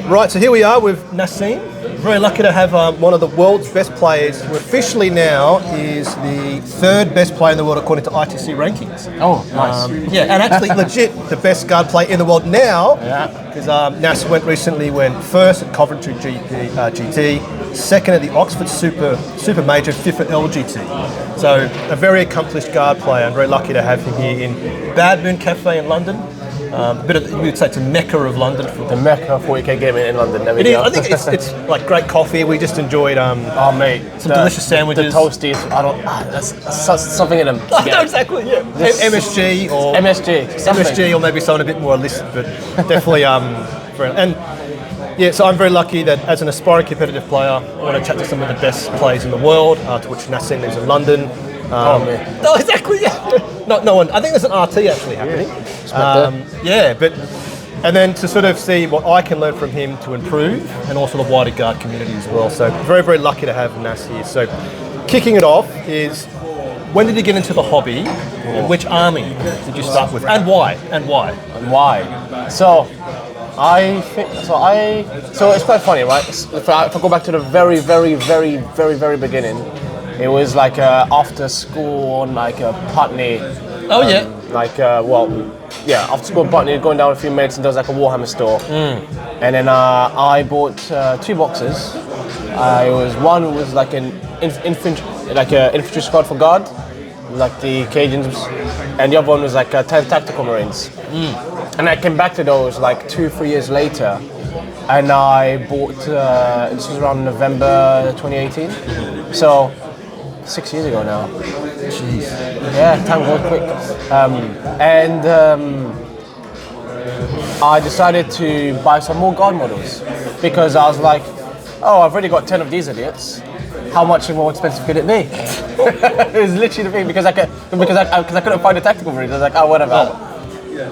Right, so here we are with Nassim. Very lucky to have one of the world's best players, who officially now is the third best player in the world according to ITC rankings. Oh, nice. And actually legit the best guard player in the world now. Because Nassim went first at Coventry GT, second at the Oxford Super Major, fifth at LGT. So a very accomplished guard player. I'm very lucky to have him here in Bad Moon Cafe in London. We'd say it's a mecca of London. The mecca of 40k gaming in London. There we go. I think it's like great coffee. We just enjoyed some delicious sandwiches. The toasties. That's something in them. No, exactly. Yeah. MSG or maybe something a bit more illicit, but definitely so I'm very lucky that as an aspiring competitive player, I want to chat to some of the best players in the world, to which Nassim lives in London. No, exactly. Yeah. No one. I think there's an RT actually happening. And then to sort of see what I can learn from him to improve, and also the wider guard community as well. So very, very lucky to have Nas here. So kicking it off is, when did you get into the hobby? And which army did you start with? And why? So it's quite funny, right? If I go back to the very, very, very, very, very beginning, it was like after school on like a Putney. After school in Putney, going down with a few mates, and there was like a Warhammer store. And then I bought 2 boxes. One was like an infantry squad for guard, like the Cajuns, and the other one was like 10 tactical marines. And I came back to those like 2-3 years later, and I bought. This was around November 2018. So 6 years ago now. Jeez. Yeah, time goes quick. I decided to buy some more guard models because I was like, I've already got 10 of these idiots. How much more expensive could it be? It was literally the thing because I couldn't find the tactical marines. I was like, whatever.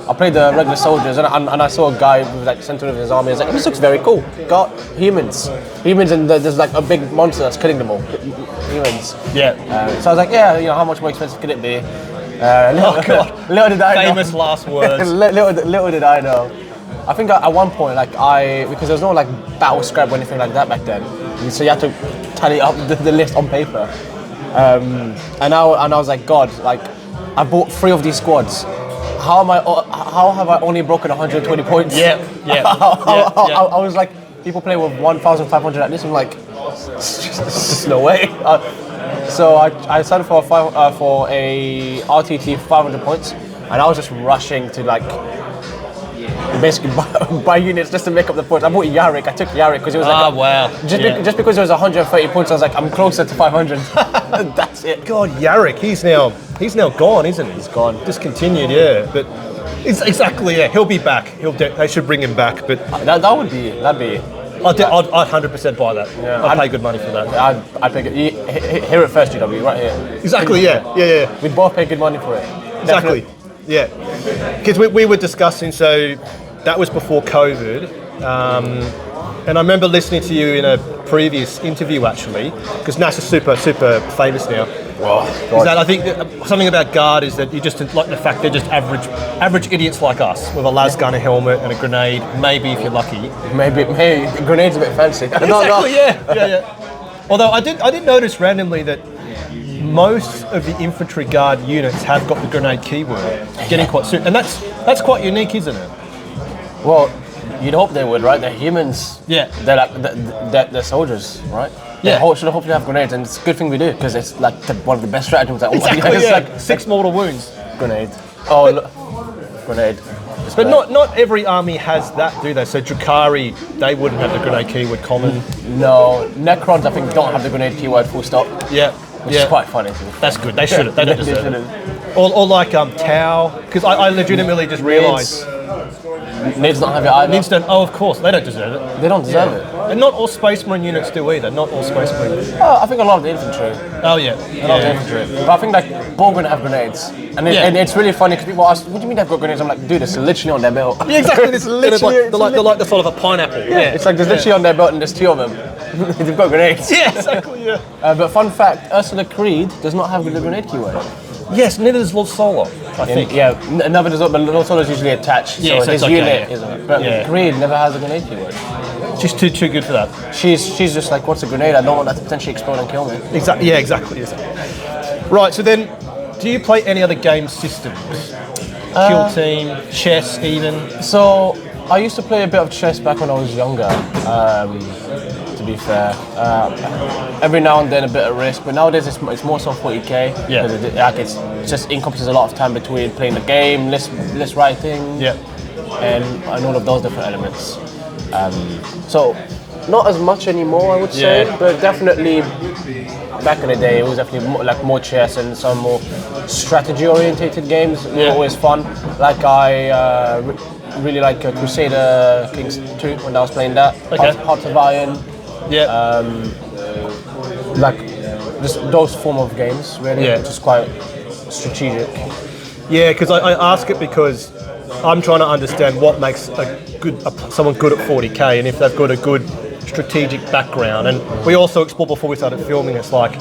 I played the regular soldiers and I saw a guy who was like Sentinels of his army. I was like, this looks very cool. Got humans, and there's like a big monster that's killing them all. Humans. Yeah. So I was like, how much more expensive could it be? Little did I know. Famous last words. little did I know. I think at one point, because there was no like battle scrap or anything like that back then, so you had to tally up the list on paper. And I was like, God, like I bought 3 of these squads. How have I only broken 120 points? I was like, people play with 1,500 at this. I'm like, there's just no way. So I started for a RTT 500 points, and I was just rushing to like basically buy units just to make up the points. I bought Yarick. I took Yarick because it was like just because it was 130 points. I was like, I'm closer to 500. That's it. God, Yarick, he's now gone, isn't he? He's gone. Discontinued, but it's exactly, he'll be back. They should bring him back, but that'd be. I'd 100% buy that. Yeah, I'd pay good money for that. I'd pay good. Here at First GW, right here. Exactly, yeah. We'd both pay good money for it. Exactly, because we were discussing, so that was before COVID, and I remember listening to you in a previous interview actually, because Nas is super famous now. Well, is that I think something about guard is that you just like the fact they're just average idiots like us with a las gun, a helmet, and a grenade. Maybe if you're lucky. Maybe grenade's a bit fancy. Exactly. Yeah. Although I did notice randomly that most of the infantry guard units have got the grenade keyword getting quite soon, and that's quite unique, isn't it? Well, you'd hope they would, right? They're humans. Yeah. They're like they're soldiers, right? Yeah. Should hopefully have grenades, and it's a good thing we do because it's like one of the best stratagems. Exactly. Like 6 mortal wounds. Grenade. Grenade. But not every army has that, do they? So Drukhari, they wouldn't have the grenade keyword common. No, Necrons I think don't have the grenade keyword full stop. Yeah. Which is quite funny. That's good. They shouldn't. They don't deserve it. Or like Tau, because I legitimately just realised. Nids don't have it either. Nids don't. Oh, of course, they don't deserve it. They don't deserve it. And not all Space Marine units do either. Not all Space Marine. I think a lot of the infantry. Oh yeah. A lot of the infantry. But I think like Borgren have grenades, and it's really funny because people ask, "What do you mean they've got grenades?" I'm like, "Dude, it's literally on their belt." Yeah, exactly. It's literally they're like the thought of a pineapple. Yeah. It's like there's literally on their belt, and there's 2 of them. They've got grenades. Yeah, exactly. Yeah. But fun fact: Ursula Creed does not have the grenade keyword. Yes, neither does Lord Solo, I think. Yeah, never does, but Lord Solo is usually attached, yeah, so his it's okay, unit isn't. But Creed never has a grenade keyword. She's too good for that. She's just like, what's a grenade? I don't want that to potentially explode and kill me. Exactly. Yeah, exactly. Right. So then, do you play any other game systems? Kill team, chess, even. So I used to play a bit of chess back when I was younger. To be fair, every now and then a bit of Risk, but nowadays it's more so 40k. Yeah. It just encompasses a lot of time between playing the game, list writing. Yeah. And all of those different elements. So not as much anymore, I would say, but definitely back in the day it was definitely more chess and some more strategy orientated games. Were always fun. Like I really like Crusader Kings 2 when I was playing that. Okay. Hearts of Iron. Yeah. Like just those form of games really, which is quite strategic. Yeah, because I ask it because I'm trying to understand what makes someone good at 40k, and if they've got a good strategic background. And we also explored before we started filming. It's like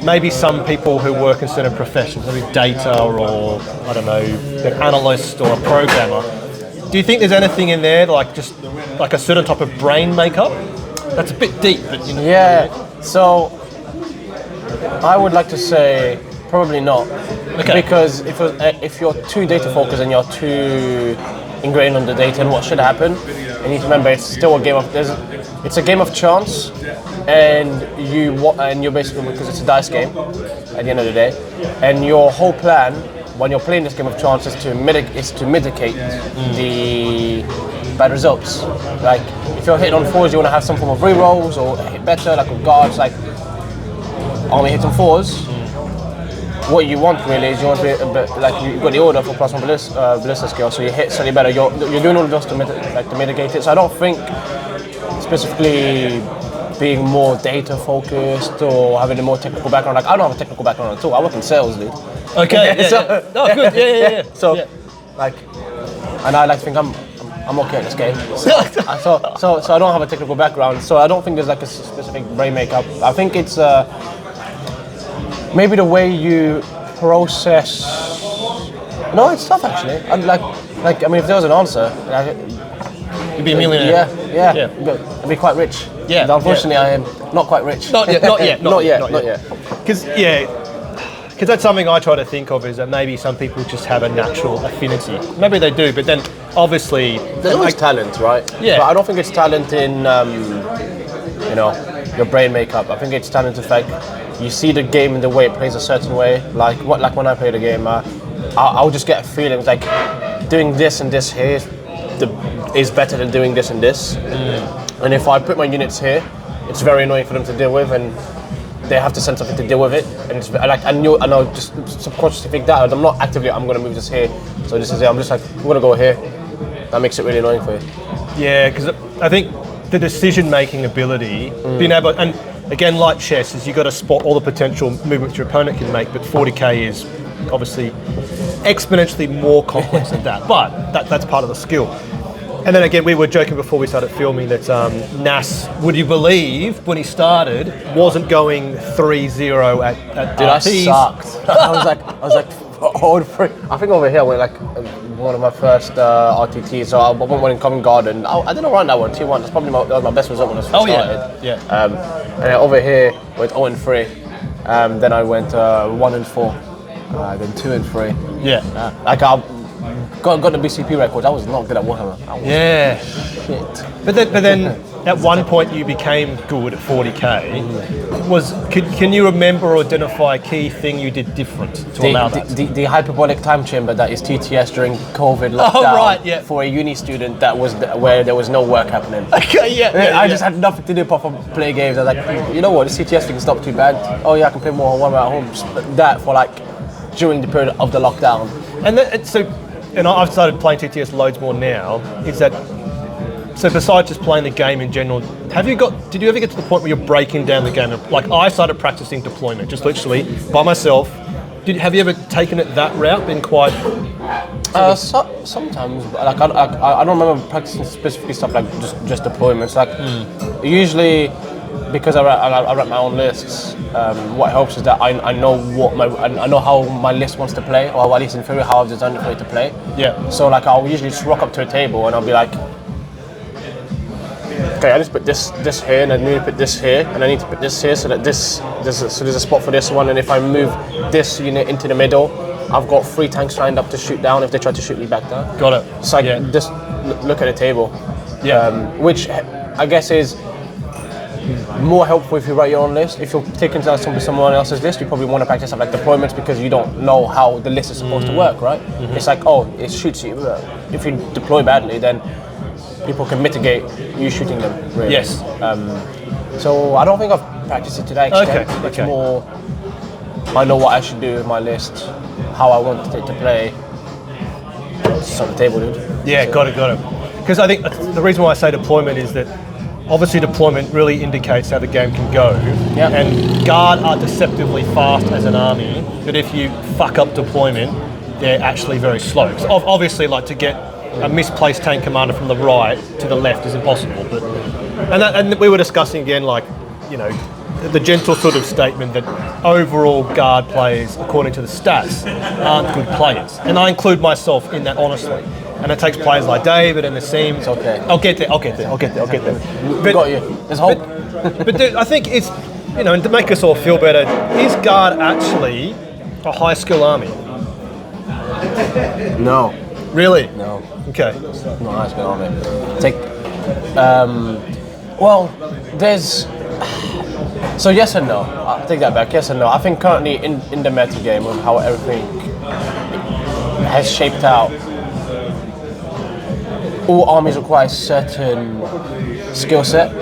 maybe some people who work in certain professions, maybe data or I don't know, an analyst or a programmer. Do you think there's anything in there like just like a certain type of brain makeup? That's a bit deep, but you know. Yeah. So I would like to say probably not. Okay. Because if you're too data focused and you're too ingrained on the data and what should happen, you need to remember it's still a game of it's a game of chance, and you're basically, because it's a dice game at the end of the day, and your whole plan when you're playing this game of chance is to mitigate the bad results. Like if you're hitting on 4s, you want to have some form of rerolls or hit better, like with guards, like only hit on 4s. What you want really is you want to be a bit, like you've got the order for +1 ballista skill, so you hit slightly better. You're doing all of those to mitigate it. So I don't think specifically being more data focused or having a more technical background. Like I don't have a technical background at all. I work in sales, dude. Okay. Yeah. Oh, good. Yeah. So, like, and I like to think I'm okay at this game. So I don't have a technical background. So I don't think there's like a specific brain makeup. I think it's maybe the way you process. No, it's tough actually. I'm like I mean, if there was an answer, you'd be a millionaire. Yeah. I'd be quite rich. Yeah. But unfortunately, I am not quite rich. Not yet. Not yet. Because that's something I try to think of is that maybe some people just have a natural affinity. Maybe they do, but then obviously there's always talent, right? Yeah. But I don't think it's talent in your brain makeup. I think it's talent in fact you see the game in the way it plays a certain way. Like when I play the game, I'll just get a feeling it's like doing this and this here is better than doing this and this. And if I put my units here, it's very annoying for them to deal with, and they have to send something to deal with it. And it's like and I'll just subconsciously think that I'm not actively I'm going to move this here. So this is it. I'm just like I'm going to go here. That makes it really annoying for you. Yeah, because I think the decision-making ability, being able, and again, like chess, is you got to spot all the potential movements your opponent can make. But 40k is obviously exponentially more complex than that. But that's part of the skill. And then again, we were joking before we started filming that Nas, would you believe, when he started, wasn't going 3-0 at Dude, RTs. I sucked. I was like, oh, I think over here we're like one of my first RTTs. So I went one in Covent Garden. I didn't run that one 2-1. That's probably that was my best result when I first started. Yeah. And then over here went 0-3. Then I went 1-4. Then 2-3. Yeah. Like I got the BCP record. I was not good at Warhammer. Shit. But then at one point you became good at 40k. Can you remember or identify a key thing you did different to allow that? The hyperbolic time chamber that is TTS during COVID lockdown for a uni student that was where there was no work happening. Okay, I just had nothing to do apart from play games. I was like, you know what, this TTS thing is not too bad. Oh yeah, I can play more Warhammer at home. That for like during the period of the lockdown. And I've started playing TTS loads more now. So besides just playing the game in general, did you ever get to the point where you're breaking down the game? Like I started practicing deployment, just literally by myself. Have you ever taken it that route? Been quite? Sometimes, like I don't remember practicing specifically stuff like just deployments. Like usually, because I write my own lists. What helps is that I know I know how my list wants to play, or at least in theory how I've designed it for it to play. Yeah. So like I'll usually just rock up to a table and I'll be like, okay, I need to put this here, and I need to put this here, and I need to put this here, so that there's a spot for this one, and if I move this unit into the middle, I've got 3 tanks lined up to shoot down if they try to shoot me back down. Got it. So I just look at the table, which I guess is more helpful if you write your own list. If you're taking down someone else's list, you probably want to practice like deployments because you don't know how the list is supposed to work, right? It's like, oh, it shoots you. If you deploy badly, then people can mitigate you shooting them. Really. Yes. So I don't think I've practiced it to that extent. Okay. It's more, I know what I should do with my list, how I want it to play. It's on the table, dude. Yeah, So- got it. Because I think the reason why I say deployment is that obviously deployment really indicates how the game can go. Yep. And Guard are deceptively fast as an army, but if you fuck up deployment, they're actually very slow. So obviously, like, to get a misplaced tank commander from the right to the left is impossible. But and we were discussing again, like, you know, the gentle sort of statement that overall Guard players, according to the stats, aren't good players. And I include myself in that, honestly. And it takes players like David and Nassim. It's okay. I'll get there. We got you. There's hope. But dude, I think it's, you know, and to make us all feel better, is Guard actually a high skill army? No. Really? No. Okay. Not high skill army. Take. Well, there's. So yes and no. I'll take that back. Yes and no. I think currently in the meta game of how everything has shaped out, all armies require a certain skill set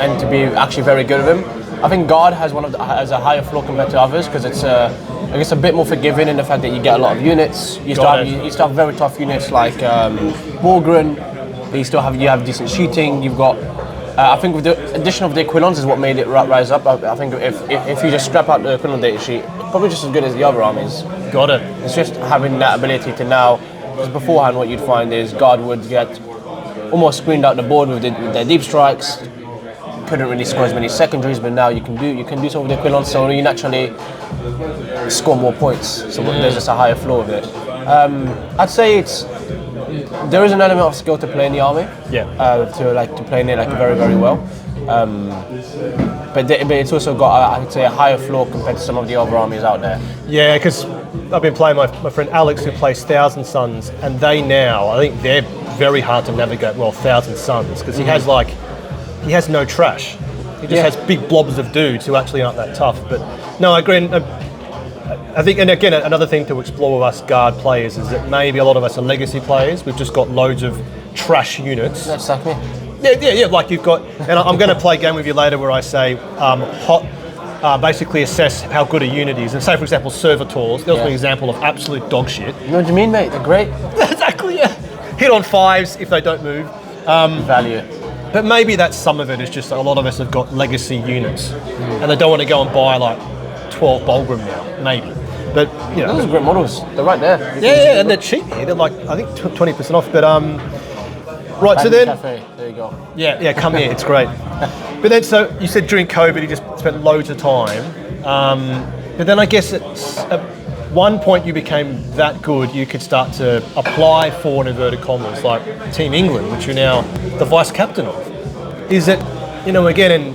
and to be actually very good at them. I think Guard has has a higher floor compared to others because it's I guess a bit more forgiving in the fact that you get a lot of units. You still have very tough units like Borgren, but you have decent shooting. You've got I think with the addition of the Aquilions is what made it rise up. I think if you just scrap out the Aquilion data sheet, it's probably just as good as the other armies. Got it. It's just having that ability to now, because beforehand what you'd find is Guard would get almost screened out the board with their deep strikes, couldn't really score as many secondaries, but now you can do so with the Aquilions, so you naturally score more points. So there's just a higher floor of it. I'd say there is an element of skill to play in the army. Yeah. To play in it like very, very well. But it's also got, I'd say, a higher floor compared to some of the other armies out there. Yeah, because I've been playing my friend Alex, who plays Thousand Suns, and I think they're very hard to navigate well, Thousand Suns, because he has no trash. He just has big blobs of dudes who actually aren't that tough. But no, I agree. And I think, and again, another thing to explore with us Guard players is that maybe a lot of us are legacy players. We've just got loads of trash units. That's like me. Yeah. Like you've got, and I'm going to play a game with you later where I say, basically assess how good a unit is. And say, for example, Servitors. There's an example of absolute dog shit. You know what you mean, mate? They're great. Exactly. Yeah. Hit on 5s if they don't move. Value. But maybe that's some of it. It's just that a lot of us have got legacy units, and they don't want to go and buy like 12 Bulgrim now. Maybe. But you know, Those are great models. They're right there. Yeah, and they're cheap here. They're like, I think 20% off. But right. So then, Cafe. There you go. yeah, come here. It's great. But then, so you said during COVID, you just spent loads of time. But then I guess at one point you became that good, you could start to apply for, in inverted commas, like Team England, which you're now the vice captain of. Is it, you know, again, and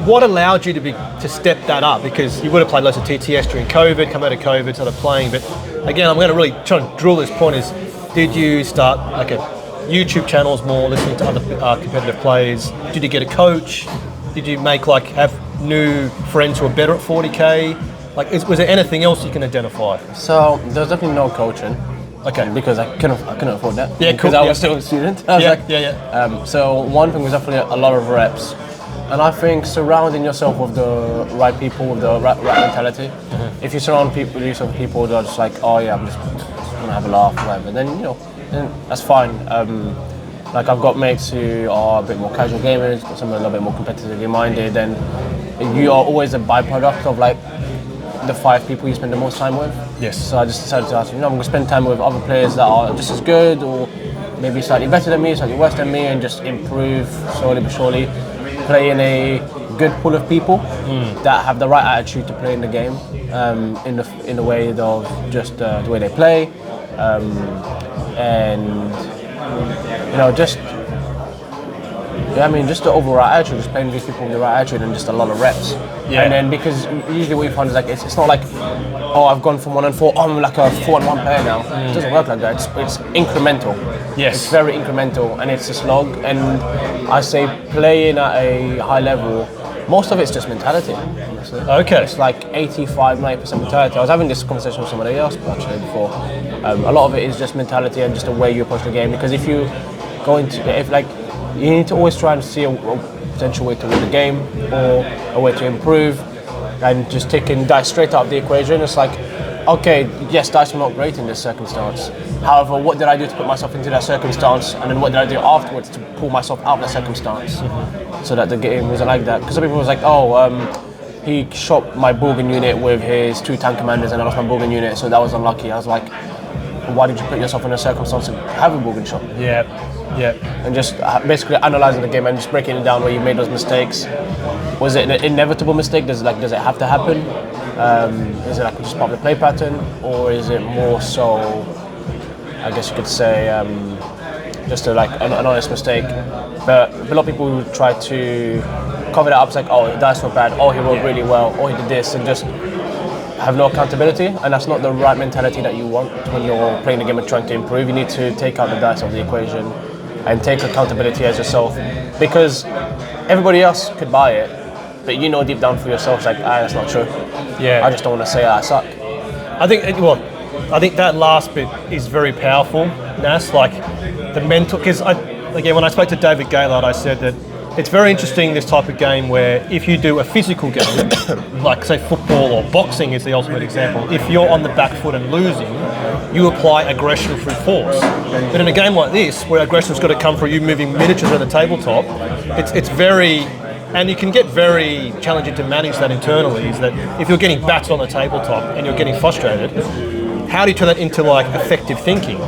what allowed you to step that up? Because you would have played loads of TTS during COVID, come out of COVID, started playing. But again, I'm going to really try and drill this point is, did you start like a YouTube channels more, listening to other competitive players? Did you get a coach? Did you have new friends who are better at 40k? Like, was there anything else you can identify? So there's definitely no coaching. Okay. Because I couldn't afford that. Yeah, because cool. I was still a student. I was So one thing was definitely a lot of reps. And I think surrounding yourself with the right people, with the right mentality. Mm-hmm. If you surround yourself with people that are just like, oh yeah, I'm just gonna have a laugh, whatever, then then that's fine. Like I've got mates who are a bit more casual gamers, got some a little bit more competitively minded, and you are always a byproduct of like the 5 people you spend the most time with. Yes. So I just decided to ask, I'm going to spend time with other players that are just as good, or maybe slightly better than me, slightly worse than me, and just improve slowly but surely. Play in a good pool of people that have the right attitude to play in the game, in the way of just the way they play, and just Yeah, I mean, just the overall attitude, just playing these people with the right attitude and just a lot of reps. Yeah. And then because usually what you find is like, it's not like, oh, I've gone from 1-4, oh, I'm like a 4-1 player now. It doesn't work like that. It's incremental. Yes. It's very incremental and it's a slog. And I say playing at a high level, most of it's just mentality. Honestly. Okay. It's like 85-90% mentality. I was having this conversation with somebody else actually before. A lot of it is just mentality and just the way you approach the game. Because if you go into, you need to always try and see a potential way to win the game or a way to improve, and just taking dice straight out of the equation. It's like, okay, yes, dice were not great in this circumstance. However, what did I do to put myself into that circumstance, and then what did I do afterwards to pull myself out of that circumstance, so that the game wasn't like that? Because some people was like, he shot my Borgen unit with his 2 tank commanders, and I lost my Borgen unit, so that was unlucky. I was like, why did you put yourself in a circumstance to have a Borgen shot? Yeah. And just basically analysing the game and just breaking it down where you made those mistakes. Was it an inevitable mistake? Does it have to happen? Is it like just part of the play pattern, or is it more so, I guess you could say, just an honest mistake? But a lot of people who try to cover that up, it's like, oh, the dice were bad, oh, he rolled really well, oh, he did this, and just have no accountability, and that's not the right mentality that you want when you're playing the game and trying to improve. You need to take out the dice of the equation and take accountability as yourself, because everybody else could buy it, but you know deep down for yourself, it's like, that's not true. Yeah. I just don't want to say I suck. I think that last bit is very powerful, Nas, like the mental, because again, when I spoke to David Gaylord, I said that it's very interesting, this type of game, where if you do a physical game, like say football or boxing is the ultimate example, if you're on the back foot and losing, you apply aggression through force. But in a game like this, where aggression's got to come from you moving miniatures on the tabletop, it's very, and you can get very challenging to manage that internally, is that if you're getting battered on the tabletop and you're getting frustrated, how do you turn that into like effective thinking?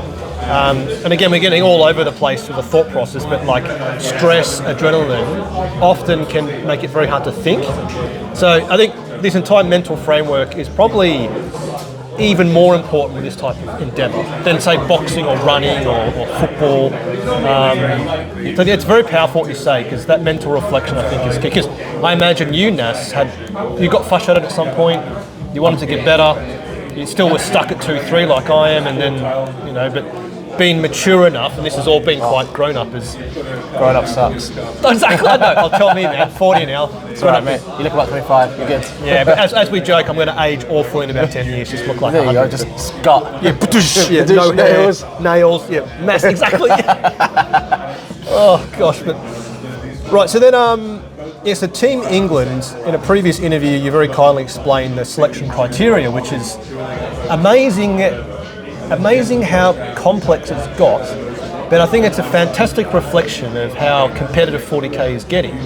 And again, we're getting all over the place with the thought process, but like stress, adrenaline often can make it very hard to think. So I think this entire mental framework is probably even more important with this type of endeavour than say boxing or running or football. So it's very powerful what you say, because that mental reflection I think is key. Because I imagine you, Nas, you got frustrated at some point, you wanted to get better, you still were stuck at 2-3 like I am, and then, but being mature enough, and this has all been quite grown up as... Growing up sucks. Exactly, I know, I'll tell me, man, 40 now. It's alright, mate. You look about 25, you're good. Yeah, but as we joke, I'm going to age awful in about 10 years, just look like There you go, 100. just scut. Yeah, no nails, yeah, mass, exactly. Oh, gosh, but... Right, so then, so Team England, in a previous interview, you very kindly explained the selection criteria, which is amazing how complex it's got, but I think it's a fantastic reflection of how competitive 40k is getting.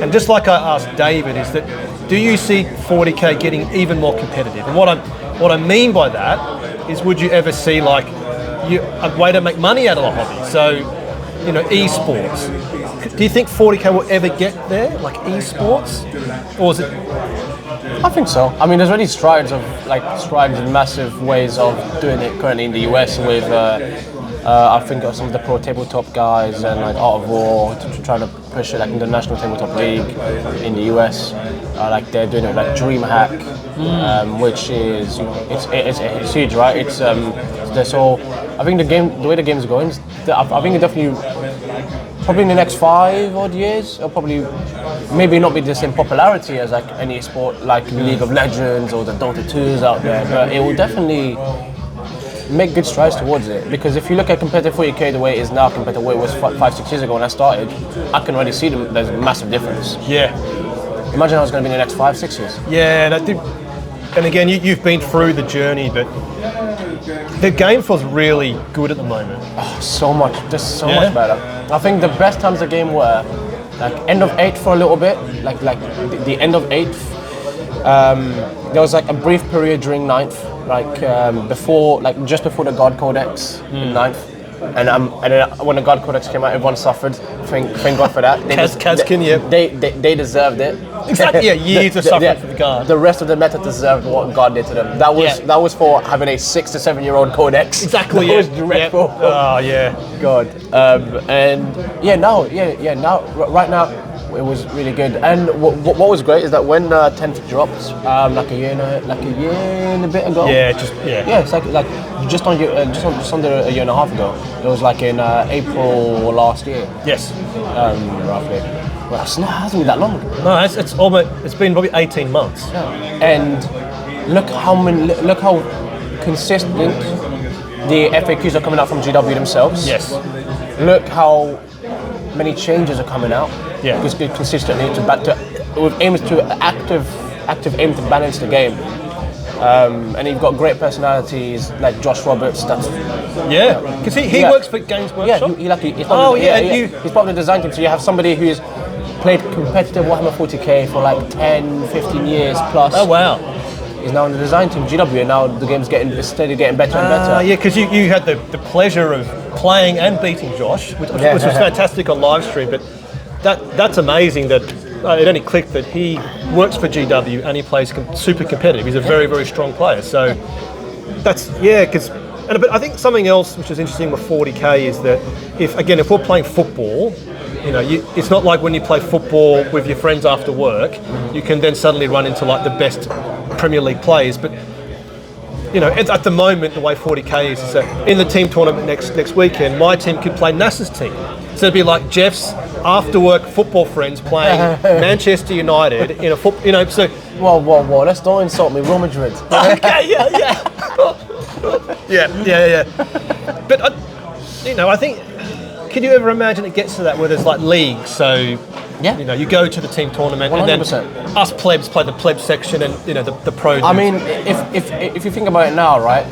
And just like I asked David, is that do you see 40k getting even more competitive? And what I mean by that is, would you ever see like a way to make money out of a hobby? So, esports. Do you think 40k will ever get there, like esports, or is it? I think so. I mean, there's already strides in massive ways of doing it currently in the US with, I think of some of the pro tabletop guys and like Art of War to try to push it like in the National Tabletop League in the US. Like they're doing it like DreamHack, which is it's huge, right? It's so I think the way the game's going, I think it definitely. Probably in the next 5 odd years, it'll probably maybe not be the same popularity as like any sport like League of Legends or the Dota 2s out there, but it will definitely make good strides towards it. Because if you look at competitive 40k the way it is now compared to what it was 5-6 years ago when I started, I can already see there's a massive difference. Yeah. Imagine how it's going to be in the next 5-6 years. Yeah, and again, you've been through the journey, but the game feels really good at the moment. Oh, so much, just so much better. I think the best times the game were like end of 8th for a little bit, like the end of 8th. There was like a brief period during 9th, just before the God Codex in 9th, And then when the God Codex came out, everyone suffered. Thank God for that. They deserved it. Exactly. Yeah, years of suffering for the God. The rest of the meta deserved what God did to them. That was for having a 6 to 7 year old Codex. Exactly. That was dreadful. Oh yeah. God. Right now. It was really good, and what was great is that when 10th dropped, like a year and a bit ago. Yeah, it's like just under a year and a half ago. It was like in April last year. Yes. Roughly. Well, it hasn't been that long. No, it's been probably 18 months. Yeah. And look how consistent the FAQs are coming out from GW themselves. Yes. Look how many changes are coming out. Yeah. Consistently with aims to active aim to balance the game. And you've got great personalities like Josh Roberts. Because he works for Games Workshop. He's part of the design team. So you have somebody who's played competitive Warhammer 40k for like 10, 15 years plus. Oh wow. He's now on the design team, GW, and now the game's steadily getting better and better. Yeah, because you had the pleasure of playing and beating Josh, which was fantastic on live stream. But that's amazing that it only clicked that he works for GW and he plays super competitive. He's a very, very strong player. So but I think something else which is interesting with 40k is that if we're playing football, it's not like when you play football with your friends after work, you can then suddenly run into like the best Premier League players. But at the moment, the way 40k is that in the team tournament next weekend, my team could play Nass's team. So it'd be like Jeff's after-work football friends playing Manchester United in a football. So whoa! Let's don't insult me, Real Madrid. Okay, yeah. But I think, can you ever imagine it gets to that where there's like leagues? So you go to the team tournament 100%. And then us plebs play the pleb section, and the pros. I mean, if you think about it now, right?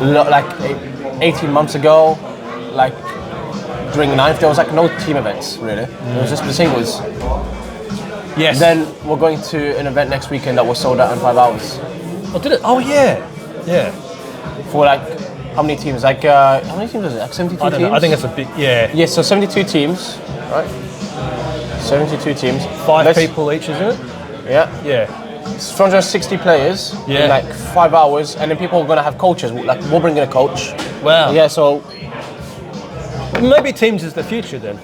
Like 18 months ago, like during 9th, there was like no team events really. It was just the singles. Yes. Then we're going to an event next weekend that was sold out in 5 hours. Oh, did it? Oh yeah. For like how many teams? Like how many teams is it? Like 72 I don't teams? know. I think that's a big Yeah, so 72 teams, right? 72 teams. 5 people each, isn't it? Yeah. It's 360 players in like 5 hours, and then people are gonna have coaches. Like we'll bring in a coach. Wow. Yeah, so maybe teams is the future then.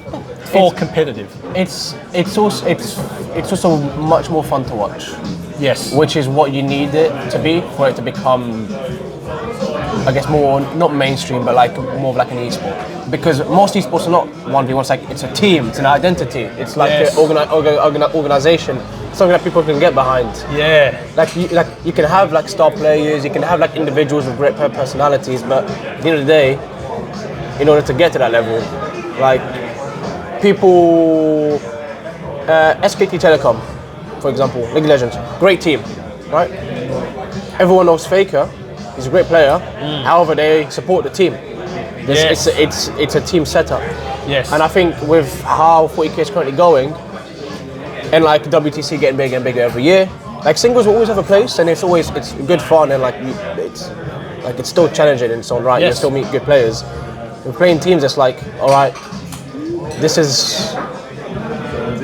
For competitive. It's also much more fun to watch. Yes. Which is what you need it to be for it to become, I guess, more not mainstream, but like more of like an e-sport. Because most esports are not 1v1. It's a team. It's an identity. It's like an organization. Something that people can get behind. Yeah. Like you can have like star players. You can have like individuals with great personalities. But at the end of the day, in order to get to that level, like people, SKT Telecom, for example, League of Legends, great team, right? Everyone knows Faker. He's a great player. However, they support the team. It's a team setup. Yes. And I think with how 40k is currently going, and like WTC getting bigger and bigger every year, like singles will always have a place, and it's good fun, and it's still challenging in its own right. Yes. You still meet good players. We're playing teams. It's like, all right, this is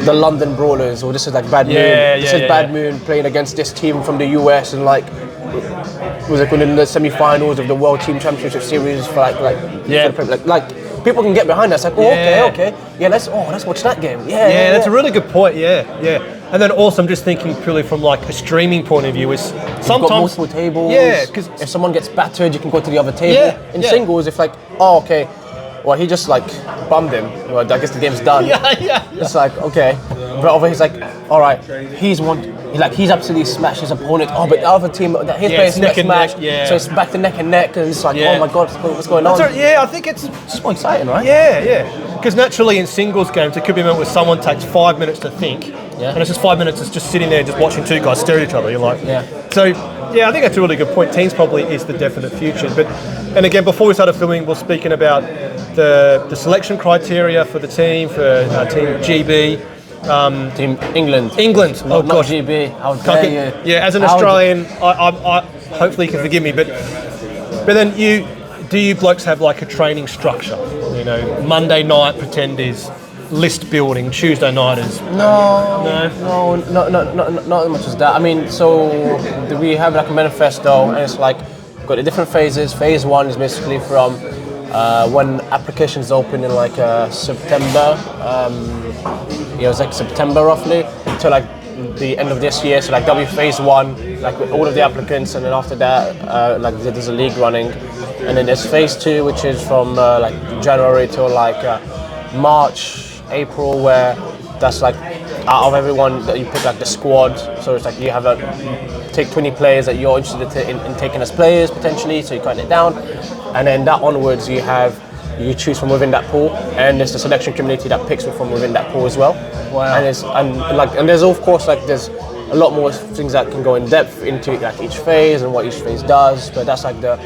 the London Brawlers, or this is like Bad Moon. This is Bad Moon playing against this team from the US, and like was like in the semi-finals of the World Team Championship Series for like people can get behind that. It's like, okay, let's watch that game. That's a really good point. And then also I'm just thinking purely from like a streaming point of view is sometimes you've got multiple tables. Yeah, because if someone gets battered, you can go to the other table. In singles, if like, well, he just like bummed him. Well, I guess the game's done. It's like, okay. But over he's like, all right, he's absolutely smashed his opponent. Oh, but the other team, his player's neck smashed. So it's back to neck and neck, and it's like, oh my god, what's going on? I think it's just more exciting, right? Yeah. Because naturally in singles games, it could be a moment where someone takes 5 minutes to think, and it's just 5 minutes of just sitting there, just watching two guys stare at each other. You're like, So, I think that's a really good point. Teams probably is the definite future. And again, before we started filming, we're speaking about the selection criteria for the team, for Team GB. Team England. Oh gosh. Not GB. How dare you? Yeah, as an Australian, I hopefully you can forgive me, but then do you blokes have like a training structure? You know, Monday night pretend is list building, Tuesday night is... No, not as much as that. I mean, so we have like a manifesto, and it's like, got the different phases. Phase 1 is basically from when applications open in like September, it was like September roughly, to like the end of this year. So like that'll be phase 1, like with all of the applicants, and then after that, like there's a league running, and then there's phase 2, which is from like January till like March, April, where that's like out of everyone that you pick like the squad. So it's like you have take 20 players that you're interested in taking as players potentially, so you cut it down, and then that onwards you choose from within that pool, and there's the selection community that picks from within that pool as well. Wow. And there's of course like there's a lot more things that can go in depth into like each phase and what each phase does, but that's like the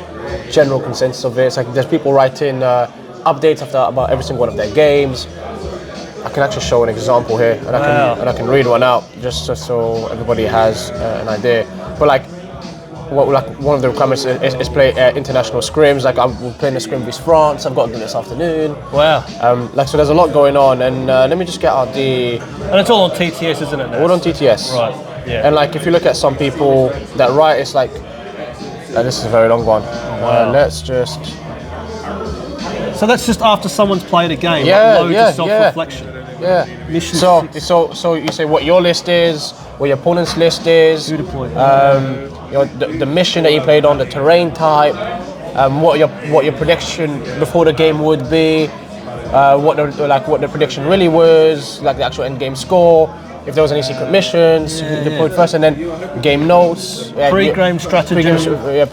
general consensus of it. It's like there's people writing updates about every single one of their games. I can actually show an example here, and I can read one out just so everybody has an idea. But like one of the requirements is play international scrims. Like we're playing the scrim vs France. I've got to do this afternoon. Wow. So there's a lot going on, and let me just get out the. And it's all on TTS, isn't it? All on TTS. Right. Yeah. And like if you look at some people that write, it's like this is a very long one. Wow. Let's just. So that's just after someone's played a game. Yeah, like loads of self-reflection. Yeah. Mission So you say what your list is, what your opponent's list is. Good point. You know, the mission that you played on, the terrain type, what your prediction before the game would be, what the prediction really was, like the actual end game score, if there was any secret missions, deployed first, and then game notes, Pre-game strategy.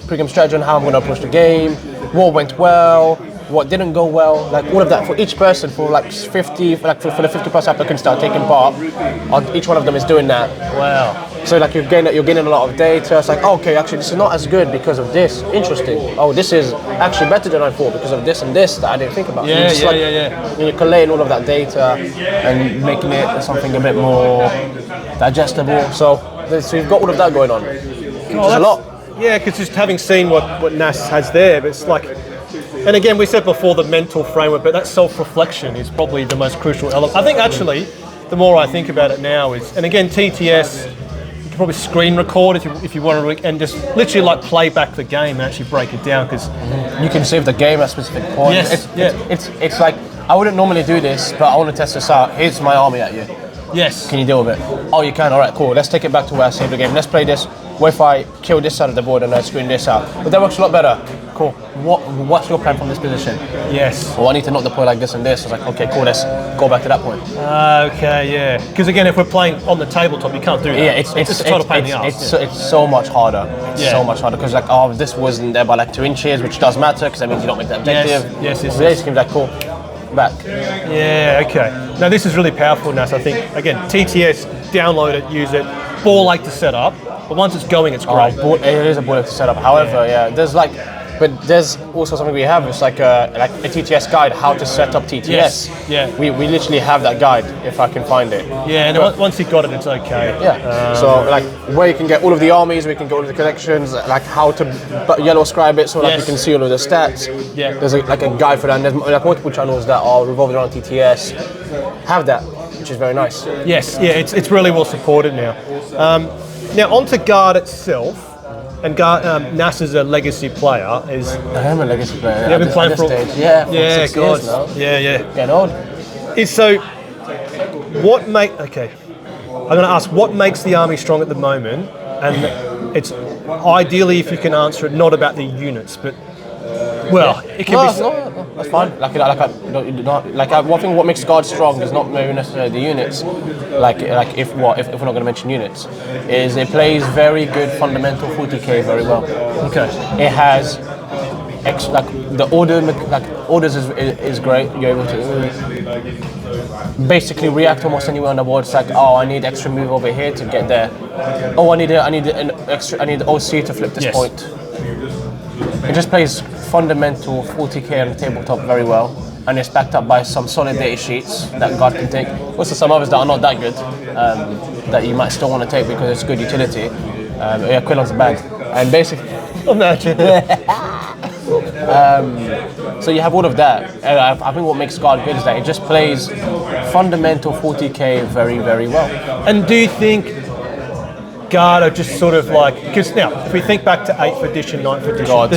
Pre-game strategy on how I'm going to approach the game, what went well, what didn't go well, like all of that for each person, for like 50, for the 50 plus applicants that are taking part, each one of them is doing that. Wow. So like you're gaining a lot of data. It's like, okay, actually this is not as good because of this. Interesting. Oh, this is actually better than I thought because of this and this that I didn't think about. Yeah. You're collating all of that data and making it something a bit more digestible. So you've got all of that going on. Which is a lot. Yeah, because just having seen what NAS has there, but it's like, and again, we said before the mental framework, but that self-reflection is probably the most crucial element. I think actually, the more I think about it now is, and again, TTS, you can probably screen record if you want to, and just literally like play back the game and actually break it down, because you can save the game at specific points. Yes, it's like, I wouldn't normally do this, but I want to test this out. Here's my army at you. Yes. Can you deal with it? Oh, you can. All right, cool. Let's take it back to where I saved the game. Let's play this. What if I kill this side of the board and I screen this out? But that works a lot better. Cool. What's your plan from this position? Yes. Well, I need to not deploy like this and this. I was like, okay, cool. Let's go back to that point. Okay, yeah. Because again, if we're playing on the tabletop, you can't do that. Yeah, it's a total pain in the ass. It's so much harder. It's so much harder because like, oh, this wasn't there by like 2 inches, which does matter because that means you don't make the objective. Yes. This game's like, cool. Back. Yeah, okay. Now this is really powerful, Nas. I think, again, TTS, download it, use it, ball like to set up, but once it's going, it's great. It is a bullet to set up. However, there's also something we have. It's like a TTS guide, how to set up TTS. Yes. Yeah. We literally have that guide if I can find it. Yeah, and once you've got it, it's okay. Yeah. So like where you can get all of the armies, we can get all of the connections, like how to yellow scribe it, so like you can see all of the stats. Yeah. There's a guide for that. And there's like multiple channels that are revolving around TTS. Have that, which is very nice. Yes. Yeah. It's really well supported now. Now onto Guard itself. And Nas is a legacy player. I am a legacy player. You have been playing for stage. Yeah, for 6 God. years now. Yeah. Getting old. So, I'm going to ask, what makes the army strong at the moment? And it's ideally, if you can answer it, not about the units, but it can be. No, that's fine. One thing what makes Guard strong is not maybe necessarily the units. If we're not going to mention units, is it plays very good fundamental 40k very well. Okay. It has the orders is great. You're able to basically react almost anywhere on the board. It's like, oh, I need extra move over here to get there. Oh, I need OC to flip this point. It just plays fundamental 40k on the tabletop very well, and it's backed up by some solid data sheets that Guard can take. Also some others that are not that good, that you might still want to take because it's good utility. Aquilions are bad. And basically... Imagine. So you have all of that. And I think what makes Guard good is that it just plays fundamental 40k very, very well. And do you think Guard are just sort of like, because now if we think back to 8th edition, 9th edition,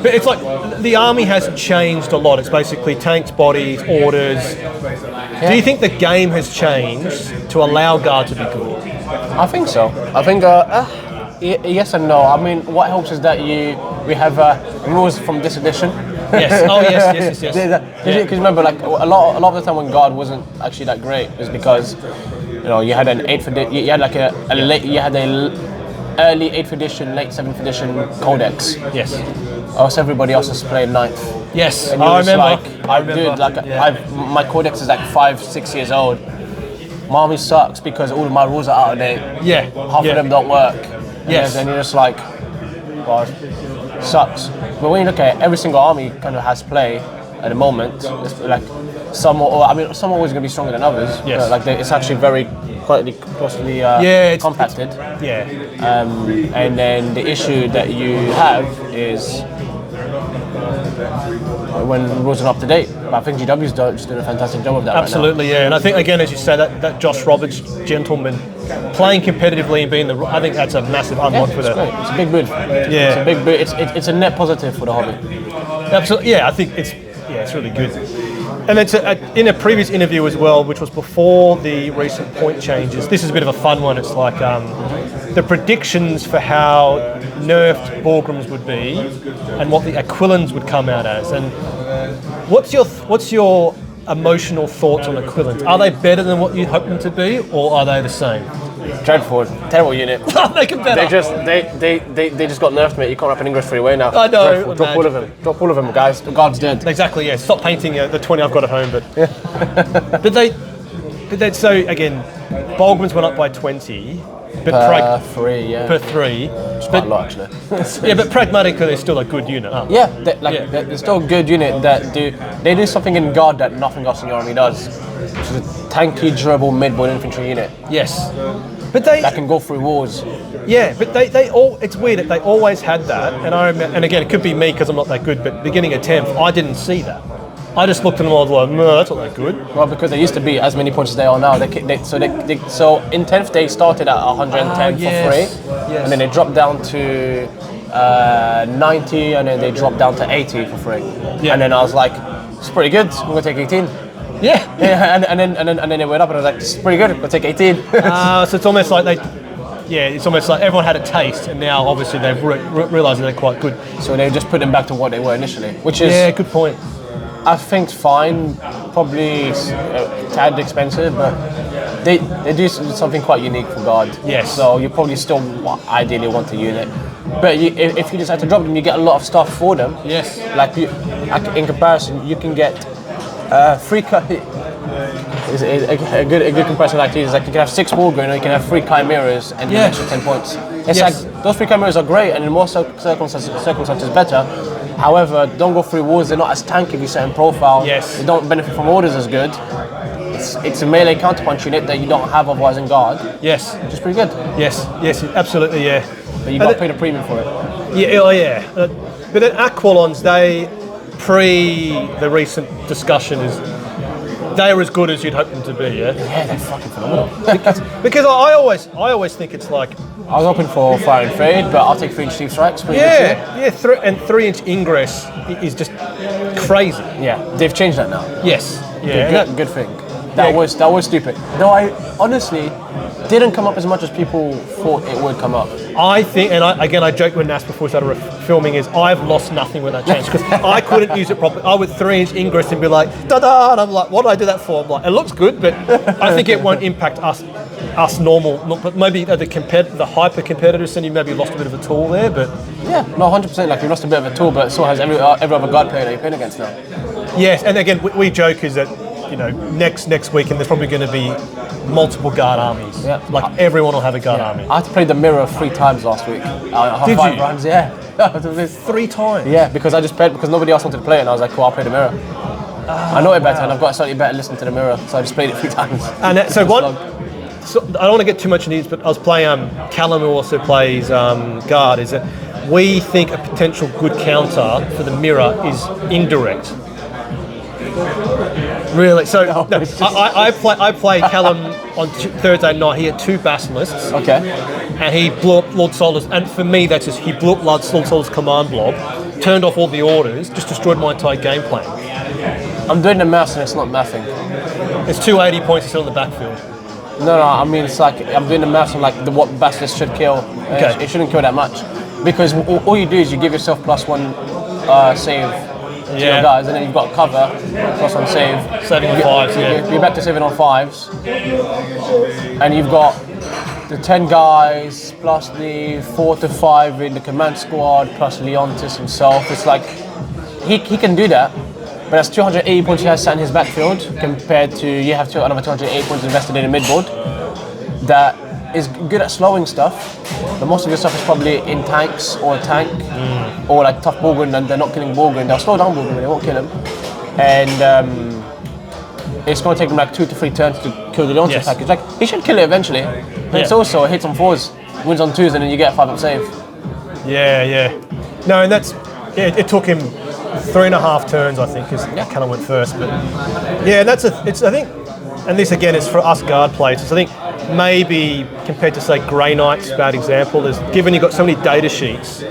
but it's like the army has changed a lot. It's basically tanks, bodies, orders. Yeah. Do you think the game has changed to allow Guard to be good? I think so. I think yes and no. I mean, what helps is that we have rules from this edition. Yes. Oh, yes. Because remember, like a lot of the time when Guard wasn't actually that great is because you had an 8th edition. You had like early 8th edition, late 7th edition codex. Yes. Else everybody else is playing 9th. Yes. And I remember. My codex is like 5-6 years old. My army sucks because all of my rules are out of date. Yeah. Half of them don't work. Yes. And you're just like, well, it sucks. But when you look at it, every single army kind of has play at the moment. It's like some are always going to be stronger than others. Yes. It's actually very closely compacted. And then the issue that you have is when rules are up to date. But I think GW's just doing a fantastic job of that. Absolutely, right now. yeah. And I think again, as you say, that Josh Roberts gentleman playing competitively and being I think that's a massive unlock for that. It's a big boon. Yeah, it's a big boon. It's a net positive for the hobby. Absolutely, yeah. I think it's really good. And it's in a previous interview as well, which was before the recent point changes. This is a bit of a fun one. It's like the predictions for how nerfed Borgrams would be and what the Aquilions would come out as. And what's your emotional thoughts on Aquilions? Are they better than what you hope them to be, or are they the same? Dreadful, terrible unit. Make it better. They just got nerfed, mate. You can't wrap an English freeway now. I know. Drop all of them. Drop all of them, guys. The Guard's dead. Exactly. Yeah. Stop painting the 20 I've got at home. But did they? So again, Borgrams went up by 20. But per 3, yeah. Per 3. It's quite a lot, actually. Yeah, but pragmatically, they're still a good unit, aren't they? Yeah, they're still a good unit that do something in Guard that nothing else in your army does. Which is a tanky, durable, mid-board infantry unit. Yes. But that can go through walls. Yeah, but it's weird that they always had that, and I remember, and again, it could be me because I'm not that good, but beginning of 10th, I didn't see that. I just looked at them and I was like, no, that's not that good. Well, because they used to be as many points as they are now. So in 10th they started at 110 for free, and then they dropped down to 90, and then they dropped down to 80 for free. Yeah. And then I was like, it's pretty good. I'm gonna take 18. Yeah. And then they went up, and I was like, it's pretty good. I'll take 18. So it's almost like it's almost like everyone had a taste, and now obviously they've realised that they're quite good. So they just put them back to what they were initially, which is good point. I think it's fine, probably a tad expensive, but they do something quite unique for Guard. Yes. So you probably still ideally want a unit. But if you decide to drop them, you get a lot of stuff for them. Yes. Like in comparison, you can get free cut. A good comparison like this is like you can have 6 Wargrain, or you can have 3 Chimeras and an extra 10 points. It's like those 3 Chimeras are great, and in more circumstances better. However, don't go through walls. They're not as tanky if you set in profile. Yes. They don't benefit from orders as good. It's a melee counterpunch unit that you don't have otherwise in Guard. Yes. Which is pretty good. Yes, absolutely, yeah. But you got to pay the premium for it. Yeah. But then Aqulions, they, pre the recent discussion, they're as good as you'd hope them to be, yeah? Yeah, they're fucking phenomenal. Because I always think it's like... I was hoping for fire and fade, but I'll take 3-inch steep strikes. Yeah, 3-inch ingress is just crazy. Yeah, they've changed that now. Yes. Yeah. Good thing. That was stupid. Though I honestly didn't come up as much as people thought it would come up. I think, and I joked with Nas before we started filming, is I've lost nothing with that change because I couldn't use it properly. I would 3-inch ingress and be like, da-da, and I'm like, what did I do that for? I'm like, it looks good, but I think it won't impact us normal, but maybe the hyper competitors, and you maybe lost a bit of a tool there, but... Yeah, no, 100%, like you lost a bit of a tool, but so has every other Guard player that you're playing against now. Yes, and again, we joke is that, next weekend there's probably going to be multiple Guard armies. Yeah. Like everyone will have a Guard army. I had to play the mirror 3 times last week. Did 5 you? runs, yeah. 3 times? Yeah, because I just played because nobody else wanted to play it, and I was like, cool, I'll play the mirror. I know it better, and I've got a slightly better listen to the mirror, so I just played it 3 times. And so I don't want to get too much into this, but I was playing Callum, who also plays Guard. Is that we think a potential good counter for the mirror is Indirect. Really? So no, I play Callum on Thursday night. He had 2 Basilisks. Okay. And he blew up Lord Solar's, and for me that's just, he blew up Lord Solar's command blob, turned off all the orders, just destroyed my entire game plan. I'm doing the maths and it's not mathing. It's 280 points still in the backfield. No, I mean it's like I'm doing the maths on like what Basilisk should kill. Okay. It shouldn't kill that much, because all you do is you give yourself +1 save to your guys, and then you've got cover +1 save. Saving on 5s, yeah. You're back to saving on 5s, and you've got the 10 guys plus the 4 to 5 in the command squad plus Leontis himself. It's like he can do that. But that's 280 points he has sat in his backfield compared to you have another 280 points invested in a midboard that is good at slowing stuff. But most of your stuff is probably in tanks or a tank or like tough Borgund, and they're not killing Borgund. They'll slow down Borgund, but they won't kill him. And it's going to take him like 2 to 3 turns to kill the Leontis package. Like he should kill it eventually. But it's also hits on 4s, wins on 2s, and then you get a 5-up save. Yeah. No, and that's it took him 3.5 turns, I think, because Callum went first. But yeah, and I think, and this again is for us guard players. I think maybe compared to say Grey Knight's bad example is given you've got so many data sheets.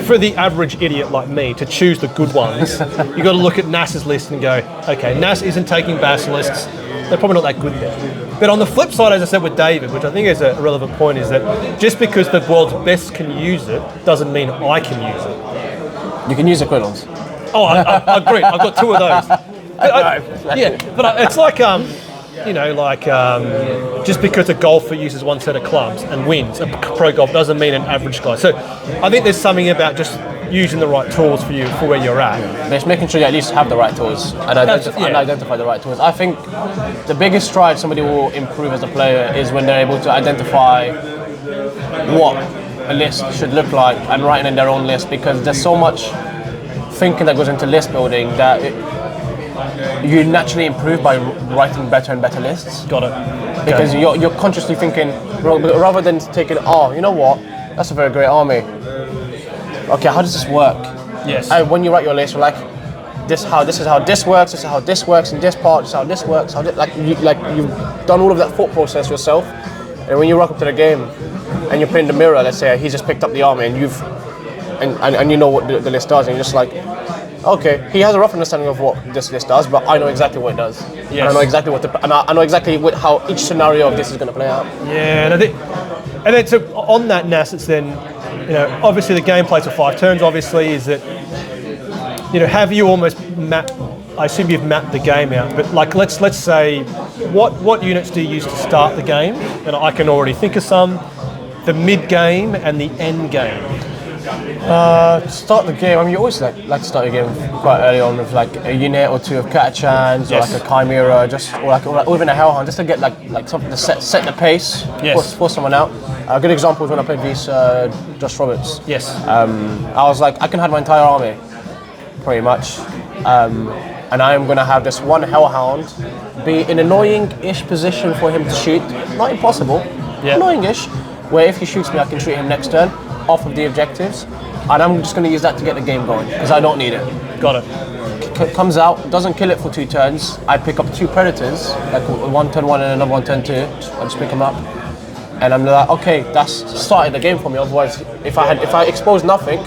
For the average idiot like me to choose the good ones, you got to look at NAS's list and go, okay, NAS isn't taking Basilisks. They're probably not that good there. But on the flip side, as I said with David, which I think is a relevant point, is that just because the world's best can use it doesn't mean I can use it. You can use Aqulions. Oh, I agree. I've got 2 of those. But it's like just because a golfer uses 1 set of clubs and wins, a pro golf doesn't mean an average guy. So I think there's something about just using the right tools for you for where you're at. But it's making sure you at least have the right tools and identify the right tools. I think the biggest stride somebody will improve as a player is when they're able to identify what a list should look like and writing in their own list, because there's so much thinking that goes into list building that you naturally improve by writing better and better lists. Got it. Because you're consciously thinking, rather than taking, you know what, that's a very great army. Okay, how does this work? Yes. And when you write your list, you're like, this is how this works, this is how this works in this part, this is how this works, you've done all of that thought process yourself. And when you rock up to the game and you're playing the mirror, let's say he's just picked up the army and and you know what the list does, and you're just like, okay, he has a rough understanding of what this list does, but I know exactly what it does. Yes. And I know exactly I know exactly how each scenario of this is going to play out. Yeah, and then so on that NAS, it's then, obviously the gameplay for 5 turns. Obviously, is that have you almost mapped? I assume you've mapped the game out, but like let's say, what units do you use to start the game? And I can already think of some. The mid game and the end game. Start the game. I mean, you always like to start your game quite early on with like a unit or 2 of Catachans or like a Chimera, or even a Hellhound, just to get like something to set the pace, force someone out. A good example is when I played these Josh Roberts. Yes. I was like, I can have my entire army, pretty much, and I am going to have this one Hellhound be in an annoying-ish position for him to shoot. Not impossible, annoying-ish, where if he shoots me, I can shoot him next turn off of the objectives, and I'm just going to use that to get the game going because I don't need it. Got it. Comes out, doesn't kill it for 2 turns. I pick up 2 predators, like one turn 1 and another one turn 2. I just pick them up, and I'm like, okay, that's started the game for me. Otherwise, if I expose nothing,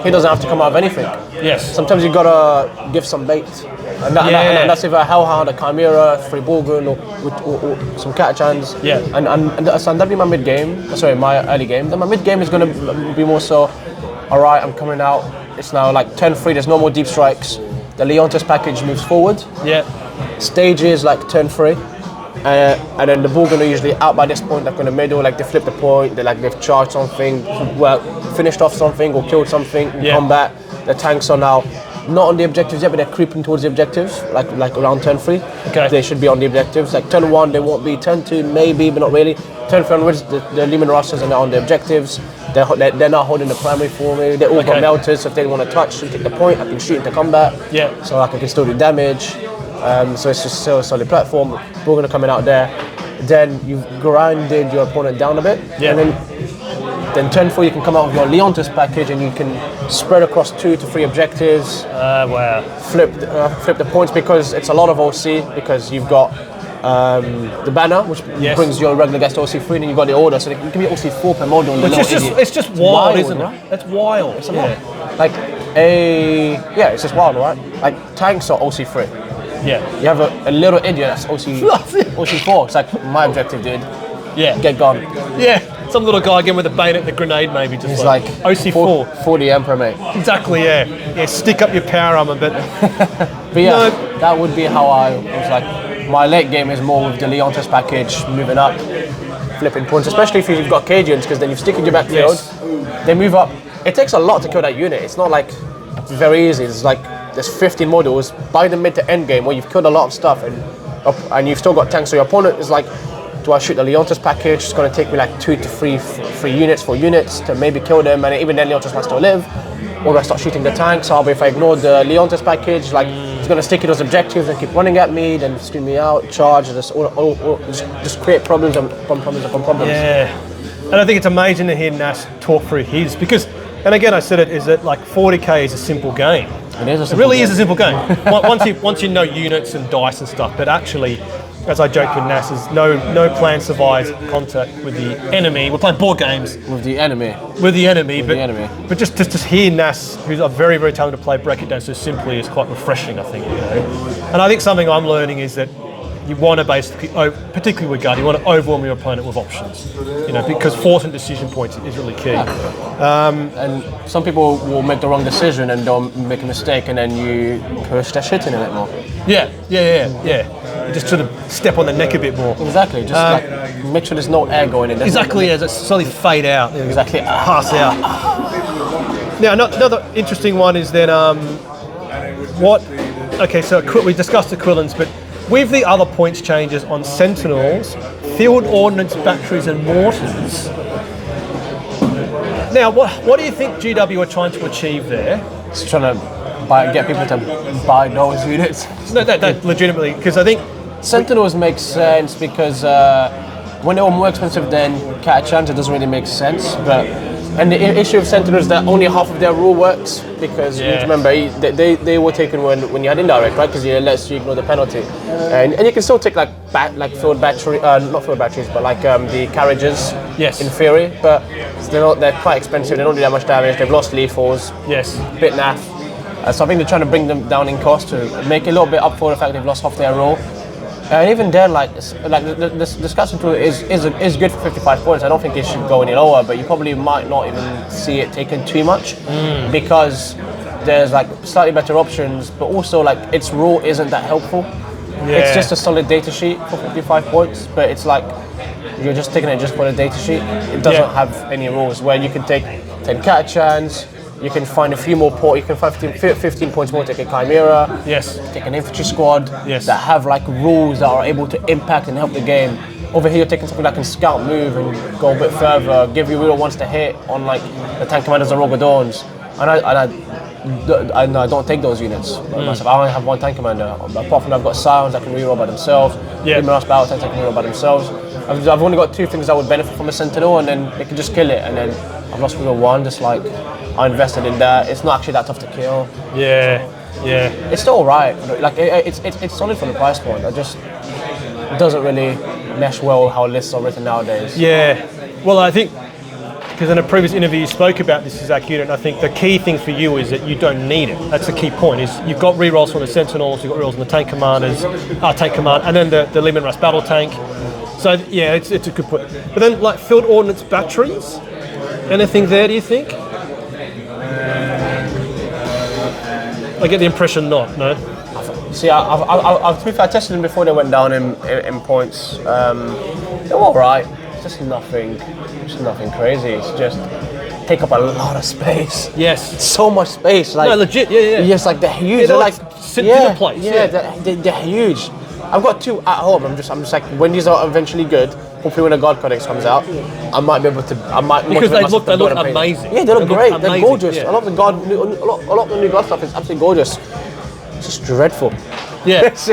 he doesn't have to come out of anything. Yes. Sometimes you gotta give some bait, and that's either a Hellhound, a Chimera, 3 Borgund, or some Catachans. Yeah. And that'll be my mid game. Sorry, my early game. Then my mid game is gonna be more so. All right, I'm coming out. It's now like turn 3. There's no more deep strikes. The Leontis package moves forward. Yeah. Stages like turn 3. And then the Borgund are usually out by this point, like in the middle, like they flip the point, they've charged something, finished off something or killed something in combat. The tanks are now not on the objectives yet, but they're creeping towards the objectives, like around turn 3. Okay. They should be on the objectives. Like turn 1, they won't be. Turn 2, maybe, but not really. Turn 3 onwards, the Lehman Rusters are now on the objectives. They're not holding the primary for me. They all got melters, so if they want to touch and take the point, I can shoot into combat. Yeah. So like I can still do damage. So it's just still a solid platform. We're going to coming out there. Then you've grinded your opponent down a bit, and then Then turn 4, you can come out with your Leontis package, and you can spread across 2 to 3 objectives. Wow. Flip the points, because it's a lot of OC, because you've got the banner, which brings your regular guys to OC3, and then you've got the order, so you can be OC4 per model. It's just wild, isn't it? It's wild. It's a lot. Like it's just wild, right? Like tanks are OC3. Yeah. You have a little idiot that's OC4. It's like my objective, dude. Yeah. Get gone. Yeah. Some little guy again with a bayonet and a grenade, maybe. Just He's like OC4. 40 Emperor, mate. Exactly, yeah. Yeah, stick up your power armor, but... But yeah, that would be how I was like... My late game is more with the Leontis package, moving up, flipping points, especially if you've got Cajans, because then you stick in your backfield, they move up. It takes a lot to kill that unit. It's not like very easy. It's like there's 15 models by the mid to end game where you've killed a lot of stuff and you've still got tanks. So your opponent is like, do I shoot the Leontis package? It's going to take me like 2 to 3 units, 4 units to maybe kill them, and even then Leontis might still live. Or do I start shooting the tanks? Or if I ignore the Leontis package, like it's going to stick to those objectives and keep running at me, then screen me out, charge, just create problems upon problems upon problems. Yeah, and I think it's amazing to hear Nas talk through his, because, and again I said it, is that like 40k is a simple game. It is a simple It really game. is a simple game. once you know units and dice and stuff, but actually, as I joked with Nas, is no plan survives contact with the enemy. We're playing board games With the enemy. but just to hear Nas, who's a very, very talented player, break it down so simply is quite refreshing, I think. And I think something I'm learning is that you want to basically, particularly with Guard, you want to overwhelm your opponent with options, because forcing decision points is really key. And some people will make the wrong decision and they'll make a mistake, and then you push their shit in a bit more. Yeah. You just sort of step on the neck a bit more. Exactly, just like make sure there's no air going in. Exactly, as it slowly fade out. Exactly. Pass out. Now, another interesting one is then so we discussed Aquilions, but with the other points changes on Sentinels, field ordnance batteries and mortars. Now, what do you think GW are trying to achieve there? It's trying to get people to buy those units. No, that legitimately, because I think Sentinels makes sense because when they were more expensive than Catachans, it doesn't really make sense. And the issue of Sentinels is that only half of their rule works, because you have to remember they were taken when you had Indirect, right? Because it lets you ignore the penalty, and you can still take like field battery, not field batteries, but like the carriages. Yes. In theory, but they're quite expensive. They don't do that much damage. They've lost lethals. Yes. Bit naff. So I think they're trying to bring them down in cost to make it a little bit up for the fact they've lost half their role. And even then, the discussion tool is good for 55 points. I don't think it should go any lower, but you probably might not even see it taken too much because there's like slightly better options, but also like its rule isn't that helpful. Yeah. It's just a solid data sheet for 55 points, but it's like you're just taking it just for the data sheet. It doesn't have any rules where you can take 10 Catachans. You can find a few more you can find 15 points more, take a Chimera, take an infantry squad that have like rules that are able to impact and help the game. Over here you're taking something that can scout, move and go a bit further, give you real ones to hit on like the tank commanders or Rogal Dorns. And I don't take those units myself. I only have one tank commander. Apart from that, I've got Scions that can reroll by themselves, Luminous battle tanks that can reroll by themselves. I've only got 2 things that would benefit from a Sentinel, and then they can just kill it, and then I've lost reroll 1, just like I invested in that. It's not actually that tough to kill. Yeah. It's still alright. Like it's solid for the price point. It just doesn't really mesh well with how lists are written nowadays. Yeah. Well, I think because in a previous interview you spoke about this exact unit, and I think the key thing for you is that you don't need it. That's the key point. Is you've got rerolls from the Sentinels, you've got rerolls on the tank commanders, tank command, and then the Leman Russ battle tank. So yeah, it's a good point. But then like field ordnance batteries, anything there? Do you think? I get the impression not. No. See, to be fair, I tested them before they went down in points. They're all right. It's just nothing crazy. It's just take up a lot of space. Yes. So much space. Like, no, legit. Yeah. Yes, like they're huge. They're like dinner plates. Yeah, they're huge. I've got 2 at home. I'm just like, when these are eventually good, hopefully when the God Codex comes out, I might be able to. Because they look amazing. Yeah, they look great. Amazing, they're gorgeous. Yeah. A lot of the new God stuff is absolutely gorgeous. It's just dreadful. Yeah, it's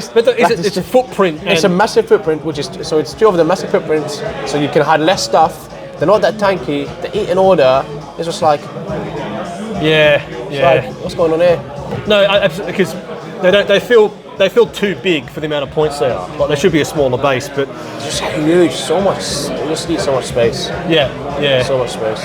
a footprint. It's a massive footprint, it's 2 of the massive footprints, so you can hide less stuff, They're not that tanky. The eat in order is just like, like, what's going on here? No, because they feel too big for the amount of points they are. Like, there should be a smaller base, but It's just huge. So much. You just need so much space. yeah. So much space.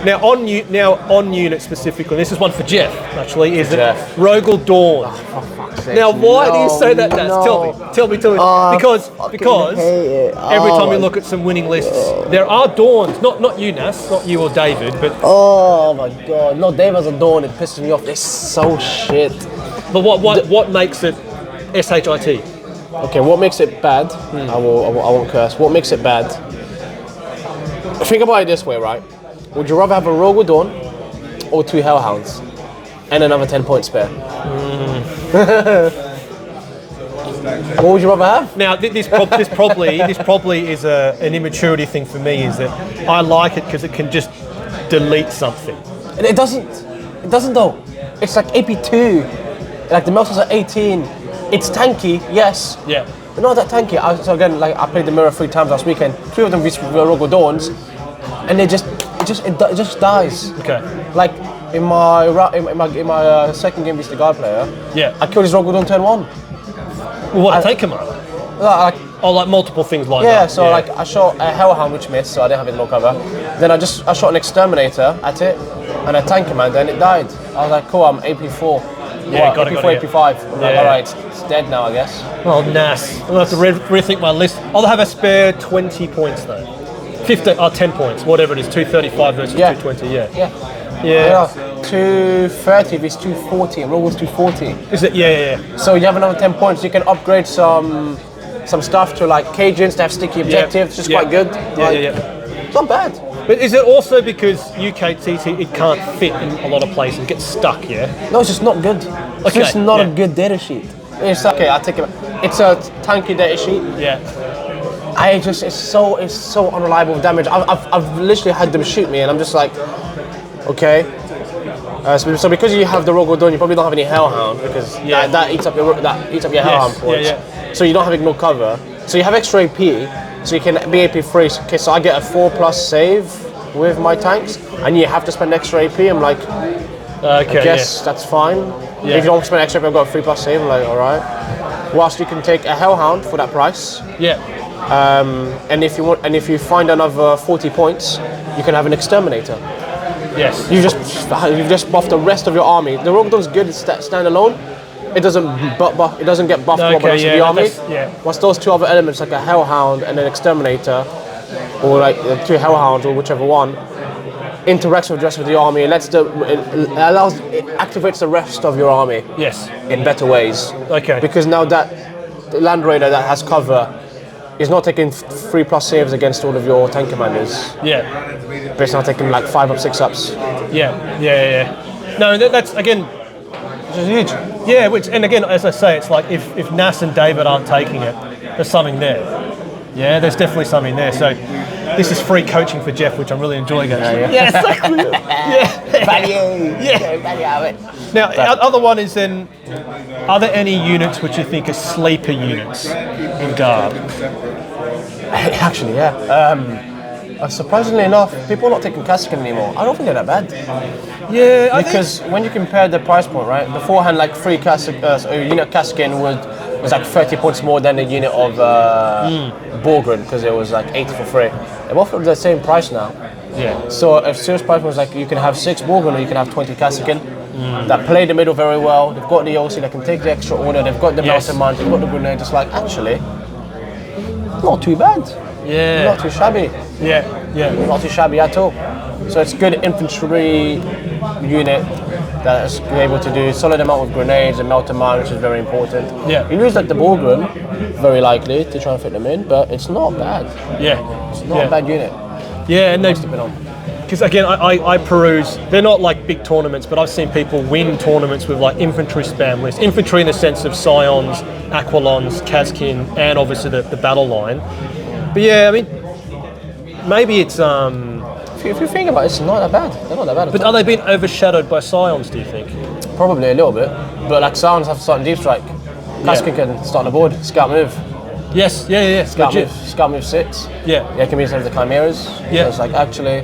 Now on unit specifically, this is one for Jeff actually. Is it Jeff. Rogal Dorn? For fuck's sake. Now, why do you say that? No, Nats? no. Tell me. Because hate it. every time you look at some winning lists, there are Dorns. Not you, Nas, not you or David, but Oh my god. No, Dave has a Dawn. It pisses me off. They're so shit. what makes it SHIT? Okay, what makes it bad? I won't curse. What makes it bad? Think about it this way, right? Would you rather have a Rogal Dorn or 2 Hellhounds and another 10 point spare? What would you rather have? Now, this probably is an immaturity thing for me. Is that I like it because it can just delete something. And it doesn't. It doesn't though. It's like AP2. Like the melters are 18. It's tanky, yes. Yeah. But not that tanky. So again, like I played the mirror 3 times last weekend. 2 of them were Rogal Dorns, and it just dies. Okay. Like in my second game against the guard player, Yeah. I killed his Rogal Dorn turn 1. Well, what a tank commander? Like, Like multiple things lined yeah, up. so like I shot a Hellhound which missed, so I didn't have it no cover. Then I shot an Exterminator at it and a tank commander and it died. I was like, cool, I'm AP4. Yeah, got it, AP4, yeah. AP5. I'm like, Yeah. alright, it's dead now, I guess. Oh, Nas. I'll have to rethink my list. I'll have a spare 20 points though. 10 points, whatever it is. 235 versus Yeah. 220. Yeah. Yeah. 230 vs 240, and Rogal's 240. Is it? Yeah. So you have another 10 points. You can upgrade some stuff to like Cajuns to have sticky objectives. It's just quite good. Like, It's not bad. But is it also because UKTT it can't fit in a lot of places? It gets stuck. Yeah. No, it's just not good. It's Okay, just not yeah. a good data sheet. It's okay. I take it. It's a tanky data sheet. Yeah. It's so unreliable with damage. I've literally had them shoot me, and I'm just like, okay. So because you have the Rogal Dorn, you probably don't have any Hellhound because that eats up your Hellhound points. So you don't have no cover. So you have extra AP, so you can be AP3. Okay, so I get a 4+ save with my tanks, and you have to spend extra AP. I'm like, Okay. I guess that's fine. Yeah. If you don't spend extra AP, I've got a 3+ save. I'm like, all right. Whilst you can take a Hellhound for that price. Yeah. And if you find another 40 points, you can have an Exterminator. Yes. You've just buffed the rest of your army. The Rogal Dorn's good standalone. It doesn't get buffed by the rest of the army. Once those 2 other elements, like a Hellhound and an Exterminator, or like 2 Hellhounds or whichever one, interacts with the rest of the army, it activates the rest of your army. Yes. In better ways. Okay. Because now that the Land Raider that has cover is not taking 3+ saves against all of your tank commanders. Yeah. But it's now taking like 5 up, 6 ups. Yeah. No, that's again. Which is huge. Yeah, and again, as I say, it's like if Nas and David aren't taking it, there's something there. Yeah, there's definitely something there. So this is free coaching for Jeff, which I'm really enjoying actually. Yeah, exactly. Value. Yeah. Value out of it. Now, other one is then, are there any units which you think are sleeper units in Guard? Actually, yeah. Surprisingly enough, people are not taking Kasrkin anymore. I don't think they're that bad. Yeah, because when you compare the price point, right? Beforehand, like free unit Kasrkin was like 30 points more than a unit of Borgren because it was like 80 for free. They're both at the same price now. Yeah. So if serious price was like you can have 6 Borgren or you can have 20 Kasrkin that play the middle very well. They've got the OC that can take the extra order. They've got the Mathammer, they've got the grenade. It's like actually not too bad. Yeah. Not too shabby. Yeah. Not too shabby at all. So it's good infantry unit that is able to do solid amount of grenades and Mathammer, which is very important. Yeah. You lose like the Borgren, very likely to try and fit them in, but it's not bad. Yeah. It's not a bad unit. Yeah, and Because again, I peruse. They're not like big tournaments, but I've seen people win tournaments with like infantry spam lists. Infantry in the sense of Scions, Aquilons, Kasrkin, and obviously the battle line. But yeah, I mean, maybe it's. If you think about it, it's not that bad. They're not that bad. But are they being overshadowed by Scions? Do you think? Probably a little bit. But like Scions have to start in deep strike. Kasrkin can start on the board, scout move. Yes, yeah. Scout move 6. Yeah. It can be some of the chimeras. Yeah. So it's like actually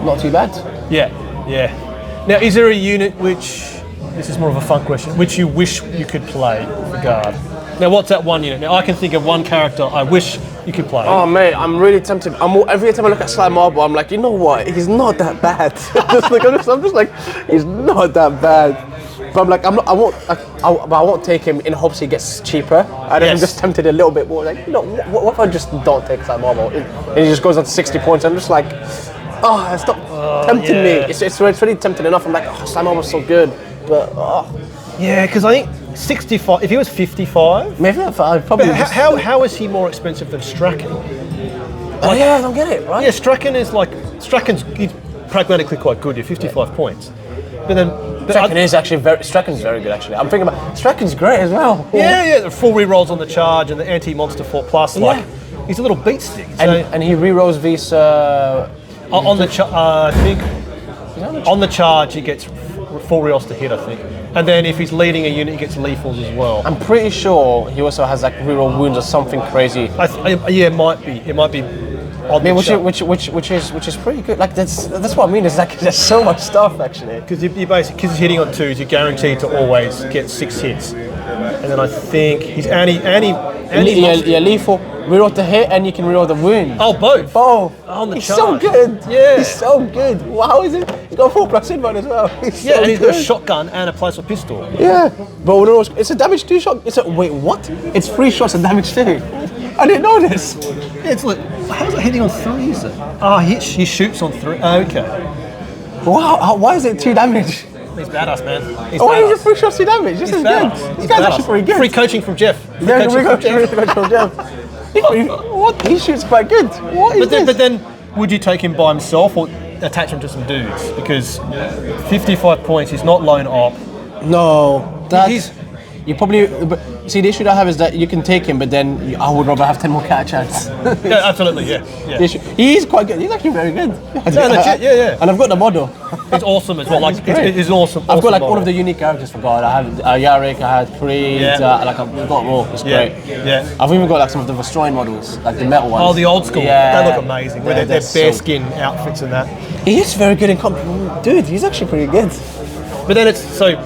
not too bad. Yeah. Now, is there a unit which, this is more of a fun question, which you wish you could play for Guard? Now, what's that one unit? Now, I can think of one character I wish you could play. Oh mate, I'm really tempted. Every time I look at Sly Marble, I'm like, you know what? He's not that bad. I'm just like, he's not that bad. But I'm like, I won't take him in hopes he gets cheaper. And then I'm just tempted a little bit more. Like, you know, what if I just don't take Sly Marble? And he just goes on to 60 points. I'm just like, oh, stop tempting me. It's really tempting enough. I'm like, oh, Sly Marble's so good, but Yeah, because I think 65. If he was 55, maybe I'd probably. But how is he more expensive than Strachan? Oh yeah, I don't get it, right? Yeah, Strachan's he's pragmatically quite good. You're 55 points, but then Strachan's very good actually. I'm thinking about Strachan's great as well. Yeah, the full rerolls on the charge and the anti-monster 4+. Like he's a little beat stick. And he rerolls these on the I think on the charge he gets full rerolls to hit, I think. And then if he's leading a unit, he gets lethals as well. I'm pretty sure he also has like reroll wounds or something crazy. Yeah, it might be. It might be. Which is pretty good. Like that's what I mean. It's like there's so much stuff actually. Because because he's hitting on 2s, you're guaranteed to always get 6 hits. And then I think he's lethal. Reroll the hit and you can reroll the wound. Oh, both. On the charge. So good. Yeah. He's so good. Wow, is it? He's got 4+ invuln as well. And he's got a shotgun and a plasma pistol. Yeah. But it's a damage 2 shot. Wait, what? It's 3 shots and damage 2. I didn't know this. Yeah, it's like, how's it hitting on 3, is it? Oh, he shoots on 3. Oh, okay. Wow, why is it 2 damage? He's badass, man. He's a 3 shots 2 damage? This is good. This guy's actually pretty good. Free coaching from Jeff. Free coaching from Jeff. What? He shoots quite good. What is this? But then, would you take him by himself or attach him to some dudes? Because 55 points, he's not lone op. No, you probably see the issue I have is that you can take him, but then I would rather have 10 more cat chance. Yeah, absolutely, yeah. He's quite good. He's actually very good. Yeah. And I've got the model. It's awesome as well. Like it's awesome. I've got like model. all of the unique characters for God. I have Yarick, I had Creed, I've got more. It's great. Yeah. I've even got like some of the Vestroin models, like the metal ones. Oh, the old school. Yeah. They look amazing. With their bearskin outfits and that. He is very good in comp. Dude, he's actually pretty good. But then it's so.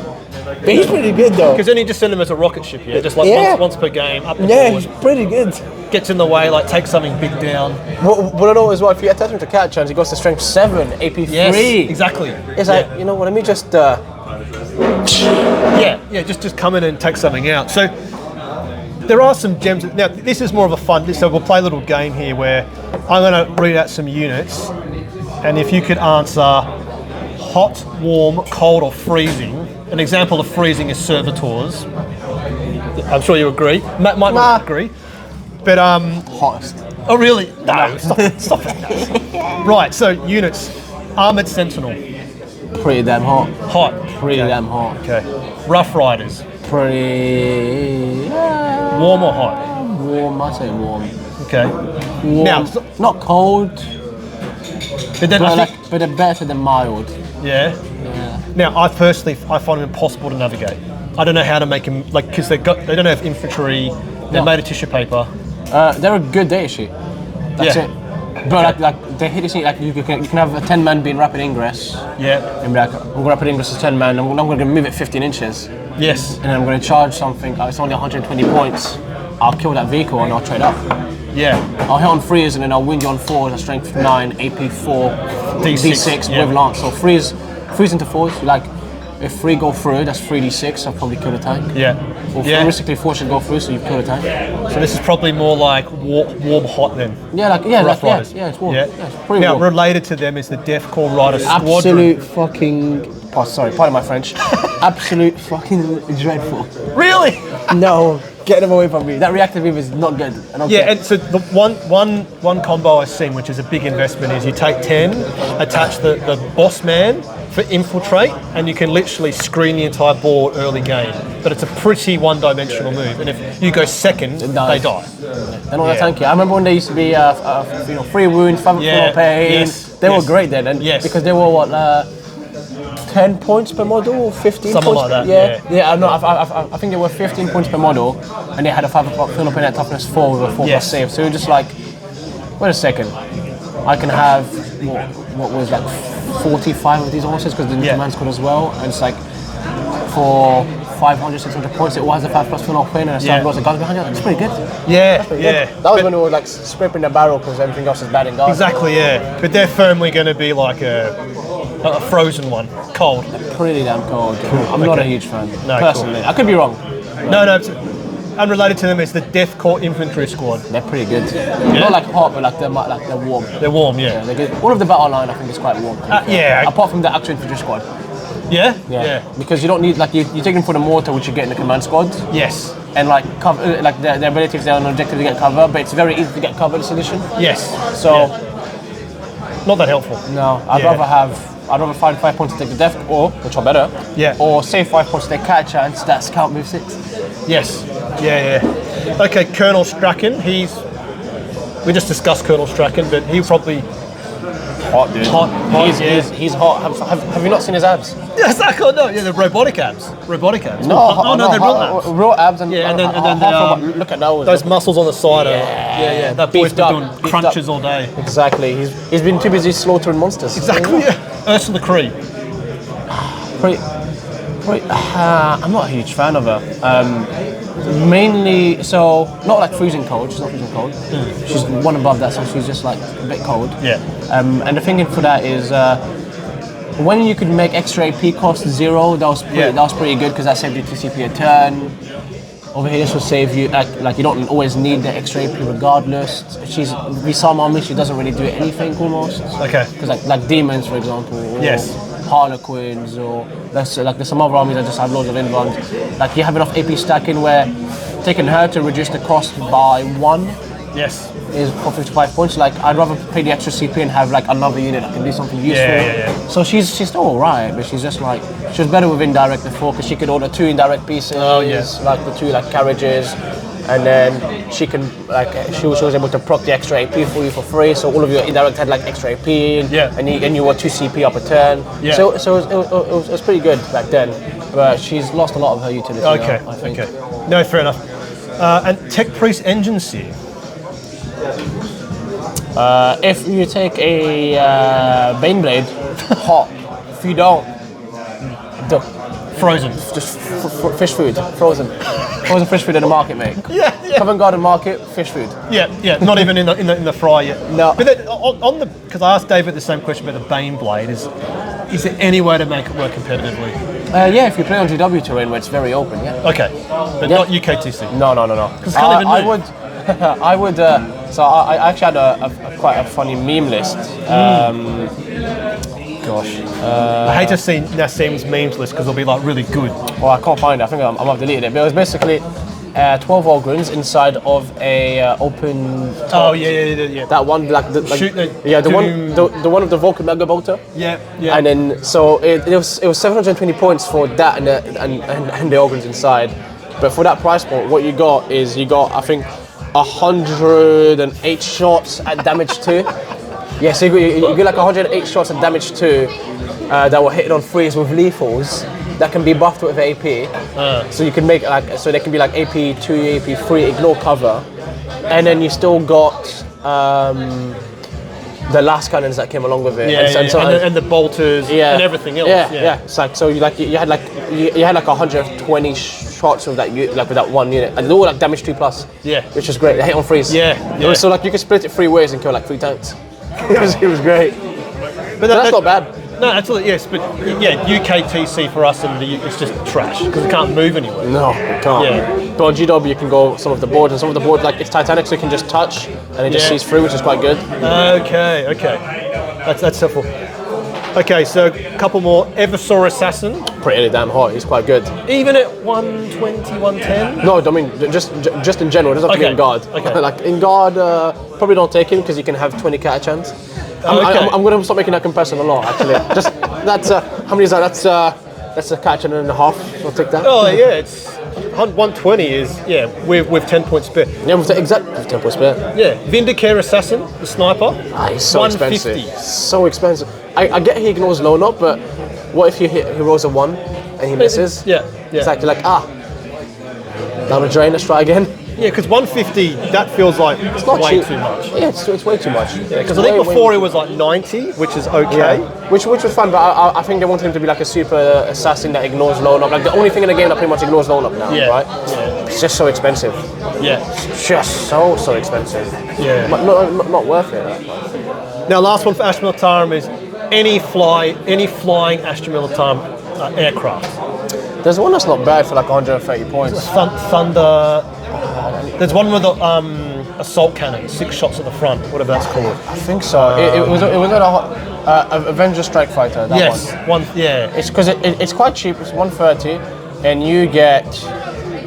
But he's pretty good though. Because then you just send him as a rocket ship here, just like once per game, up the board. He's pretty good. Gets in the way, like takes something big down. What I know as well, if you attach him to cat chance, he goes to strength 7, AP 3. Yes, exactly. It's like, you know what, let me just... just come in and take something out. So there are some gems. Now, this is more of a fun, so we'll play a little game here where I'm going to read out some units, and if you could answer hot, warm, cold, or freezing. An example of freezing is servitors. I'm sure you agree. Matt might not agree. But hottest. Oh really? No, stop it. Right, so units. Armoured Sentinel. Pretty damn hot. Hot. Pretty damn hot. Okay. Rough Riders. Pretty... warm or hot? Warm, I say warm. Okay. Warm. Now, not cold, but they're better than mild. Yeah. Now, I find them impossible to navigate. I don't know how to make them, because they don't have infantry. They're made of tissue paper. They're a good data sheet. That's it. But like they hit this, like you can have a 10-man being rapid ingress. Yeah. And be like, I'm going to rapid ingress as 10-man. I'm going to move it 15 inches. Yes. And then I'm going to charge something. It's only 120 points. I'll kill that vehicle and I'll trade up. Yeah. I'll hit on 3s and then I'll win you on 4s at strength 9, AP 4, D6 with lance. So 3s into 4s. Like if 3 go through, that's 3d6. I'll probably kill the tank. Yeah. Or realistically 4 should go through, so you kill the tank. So this is probably more like warm hot then. Rough Riders. Yeah, it's warm. Yeah. It's pretty now warm. Related to them is the Death Call Rider Squadron. Absolute fucking. Oh, sorry, pardon my French. Absolute fucking dreadful. Really? No, get them away from me. That reactive beam is not good. And so the one combo I've seen, which is a big investment, is you take 10, attach the boss man for infiltrate, and you can literally screen the entire board early game. But it's a pretty one-dimensional move, and if you go second, they die. They're not that tanky. I remember when they used to be 3 wounds, 5 full pain. They were great then, and because they were 10 10 points per model or 15 Something points. like that, Yeah, no, I think they were 15 points per model, and they had a 5 fill up in at toughness 4 with a 4 plus save. So you're just like, wait a second, I can have what was like 45 of these horses because the command squad as well, and it's like for 500, 600 points, it was a 5 plus fill up in, and I started lots of guns behind you. That's pretty good. Yeah. That was when we were like scraping the barrel because everything else is bad in guard. Exactly, yeah. But they're firmly going to be like a frozen one, cold. Pretty damn cold. I'm not a huge fan, No, personally. I could be wrong. No, unrelated to them is the Death Corps Infantry Squad. They're pretty good. Not like hot, but like they're warm. They're warm, yeah. They're good. All of the battle line, I think, is quite warm. Apart from the actual infantry squad. Yeah? Because you don't need like you take them for the mortar, which you get in the command squad. Yes. And like cover, like their ability if they're on an objective to get cover, but it's very easy to get cover in this edition. Yes. So not that helpful. No, I'd rather find 5 points to take the death, or which are better. Yeah. Or save 5 points to take cat chance. That scout move 6. Yes. Yeah. Okay, Colonel Strachan. We just discussed Colonel Strachan, but he probably hot, dude. He's hot. Have you not seen his abs? Yes, I can't know. Yeah, the robotic abs. No, they're real abs. Real abs and and then look at those. Those muscles on the side. That boy's been doing crunches all day. Exactly. He's been too busy slaughtering monsters. Exactly. Yeah. Ursula Cree. I'm not a huge fan of her. Mainly, so not like freezing cold. She's not freezing cold. She's one above that, so she's just like a bit cold. Yeah. And the thinking for that is when you could make extra AP cost 0, that was pretty good because that saved you 2 CP a turn. Over here, this will save you like you don't always need the extra AP regardless. She's with some armies, she doesn't really do anything almost. Okay. Because like demons, for example. Or Harlequins, or there's some other armies that just have loads of inruns. Like you have enough AP stacking where taking her to reduce the cost by 1 is for 55 points. Like I'd rather pay the extra CP and have like another unit that can do something useful. Yeah. So she's still alright, but she's just like she was better with Indirect before because she could order 2 indirect pieces, like the 2 like carriages. And then she can she was able to proc the extra AP for you for free. So all of your indirect had like extra AP, and you were 2 CP up a turn. Yeah. So it was pretty good back then. But she's lost a lot of her utility. Okay. Now, I think. Okay. No, fair enough. And Tech Priest Engine Seer. If you take a Baneblade, hot. If you don't, frozen. Just fish food, frozen fish food in the market, mate. Yeah. Covent Garden Market, fish food. Yeah. Not even in the fry yet. No. But then, because I asked David the same question about the Baneblade, is there any way to make it work competitively? If you play on GW terrain where it's very open, Okay, but not UKTC. No. Because I would. I would. So I actually had quite a funny meme list. I hate to see Nassim's memes list because it'll be like really good. Well, I can't find it. I think I might have deleted it. But it was basically 12 Ogrins inside of a open. Top. Oh yeah. That one, like the one of the Vulcan Mega Bolter. Yeah. And then so it was 720 points for that and the Ogrins inside. But for that price point, what you got is I think 108 shots at damage 2. Yeah, so you get like 108 shots at damage 2 that were hitting on freeze with lethals that can be buffed with AP. So you can make so they can be like AP 2, AP 3, ignore cover, and then you still got the last cannons that came along with it, and the bolters and everything else. Yeah. It's like so you had like 120 shots with that with that one unit, and they all like damage 2 plus. Yeah, which is great. They hit on freeze. Yeah. So like you could split it 3 ways and kill like 3 tanks. It was great. But that's not bad. No, absolutely, yes. But UKTC for us it's just trash because it can't move anywhere. No, it can't. Yeah. But on GW you can go some of the boards, and some of the boards like it's Titanic, so you can just touch and it just sees through, which is quite good. Okay. That's helpful. Okay, so a couple more. Eversaw Assassin. Pretty damn hot. He's quite good. Even at 120, 110? No, I mean just in general. It doesn't have to be in guard. Okay. Like in guard, probably don't take him because you can have 20 cat chance. I'm going to start making that comparison a lot. Actually, just that's how many is that? That's a catch and a half. I'll take that. Oh yeah, it's 120 is with 10 points spare. Yeah, with 10 points spare. Yeah, Vindicare Assassin, the sniper. He's so expensive. So expensive. I get he ignores low up, but what if he rolls a 1 and he misses? Yeah. It's like, you're like, down the drain, let's try again. Yeah, because 150, that feels like it's not way cheap. too much. Yeah, it's way too much. Yeah, because I think before it was like 90, which is okay. Yeah. Which was fun, but I think they wanted him to be like a super assassin that ignores loan up. Like the only thing in the game that pretty much ignores loan up now, right? Yeah. It's just so expensive. Yeah. It's just so expensive. Yeah. But not worth it. Now, last one for Astra Militarum is any flying Astra Militarum aircraft. There's one that's not bad for like 130 points. Thunder. There's one with the assault cannon, 6 shots at the front, whatever that's called. I think so. It was an Avenger Strike Fighter. That one. Yeah. It's because it's quite cheap. It's 130, and you get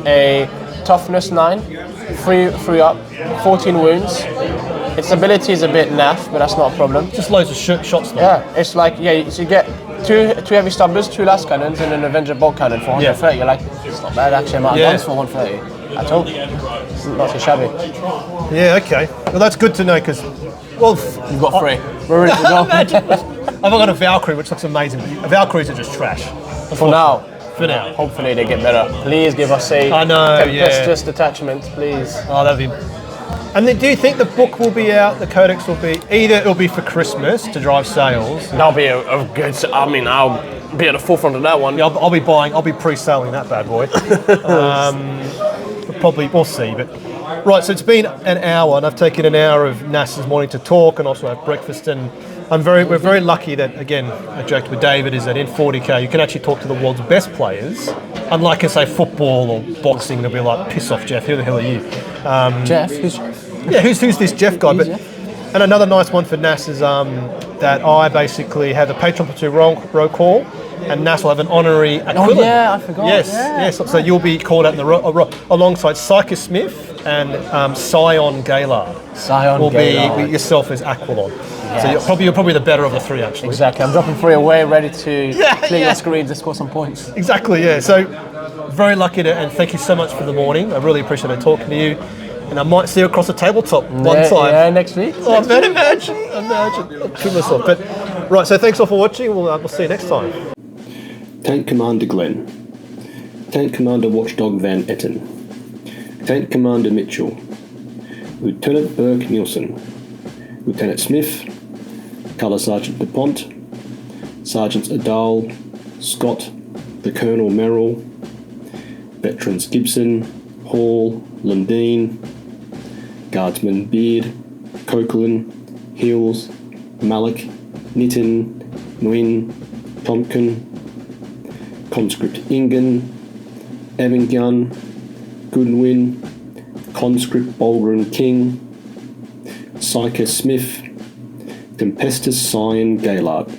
a toughness 9, free up, 14 wounds. Its ability is a bit naff, but that's not a problem. Just loads of shots though. Yeah, it's like so you get two heavy stubbers, 2 last cannons, and an Avenger bolt cannon for 130. You're like, it's not bad actually. I'm guns for 130 at all. It's not too shabby. Yeah. Okay. Well, that's good to know because, well, You've got 3. We're ready to go. I've got a Valkyrie which looks amazing. Valkyries are just trash. For now. For now. Hopefully they get better. Please give us a Tempestus detachment, please. Oh, that'd be. And then, do you think the book will be out? The codex will be it'll be for Christmas to drive sales. That'll be a good. I mean, I'll be at the forefront of that one. Yeah, I'll be pre-selling that bad boy. Probably we'll see. But right, so it's been an hour, and I've taken an hour of NASA's morning to talk, and also have breakfast. And we're very lucky that, again, I joked with David, is that in 40k you can actually talk to the world's best players. Unlike, say, football or boxing, they'll be like, piss off, Jeff. Who the hell are you? Jeff, who's Jeff? Yeah, who's this Jeff guy? But and another nice one for NAS is that I basically have the Patron Platoon roll call, and NAS will have an honorary Aquilion. Oh yeah, I forgot. Yes. So you'll be called out in the alongside Psycho Smith and Scion Gaylard. Scion will Gaylard. be yourself as Aquilon. Yes. So you're probably the better of the 3 actually. Exactly. I'm dropping 3 away, ready to clear your screens and score some points. Exactly. Yeah. So very lucky and thank you so much for the morning. I really appreciate talking to you. And I might see you across the tabletop one time. Yeah, next week. Oh, imagine. I'll kill myself. But right, so thanks all for watching. We'll see you next time. Tank Commander Glenn, Tank Commander Watchdog Van Etten, Tank Commander Mitchell, Lieutenant Burke Nielsen, Lieutenant Smith, Colour Sergeant DuPont, Sergeants Adal, Scott, the Colonel Merrill, Veterans Gibson, Hall, Lundeen, Guardsman Beard, Coquelin, Hills, Malik, Nitton, Nguyen, Tompkin, Conscript Ingen, Evangun, Goodwin, Conscript Bolgren King, Psycho Smith, Tempestus Scion Gaylard.